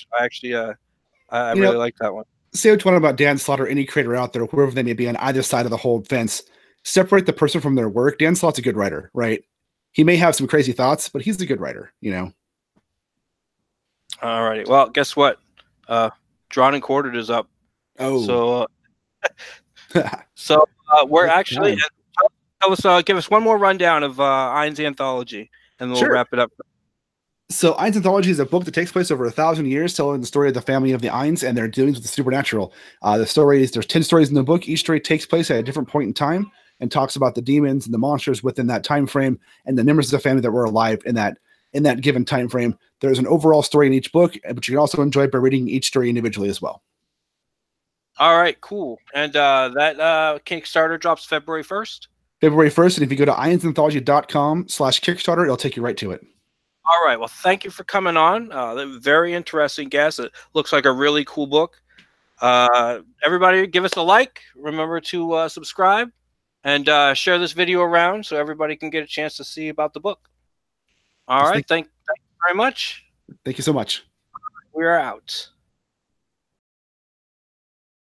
Speaker 1: really liked that one.
Speaker 2: Say what you want about Dan Slott or any creator out there, whoever they may be on either side of the whole fence. Separate the person from their work. Dan Slott's a good writer, right? He may have some crazy thoughts, but he's a good writer,
Speaker 1: All righty. Well, guess what? Drawn and Quartered is up.
Speaker 2: Oh.
Speaker 1: So we're actually tell us, give us one more rundown of Eynes Anthology, and we'll wrap it up.
Speaker 2: So Eynes Anthology is a book that takes place over 1,000 years, telling the story of the family of the Eynes and their dealings with the supernatural. There's 10 stories in the book. Each story takes place at a different point in time and talks about the demons and the monsters within that time frame and the members of the family that were alive in that given time frame. There's an overall story in each book, but you can also enjoy it by reading each story individually as well.
Speaker 1: All right, cool. And that Kickstarter drops February 1st?
Speaker 2: February 1st, and if you go to eyensanthology.com/Kickstarter, it'll take you right to it.
Speaker 1: All right. Well, thank you for coming on. Very interesting guest. It looks like a really cool book. Everybody give us a like. Remember to subscribe and share this video around so everybody can get a chance to see about the book. All right. Thank you very much.
Speaker 2: Thank you so much.
Speaker 1: We are out.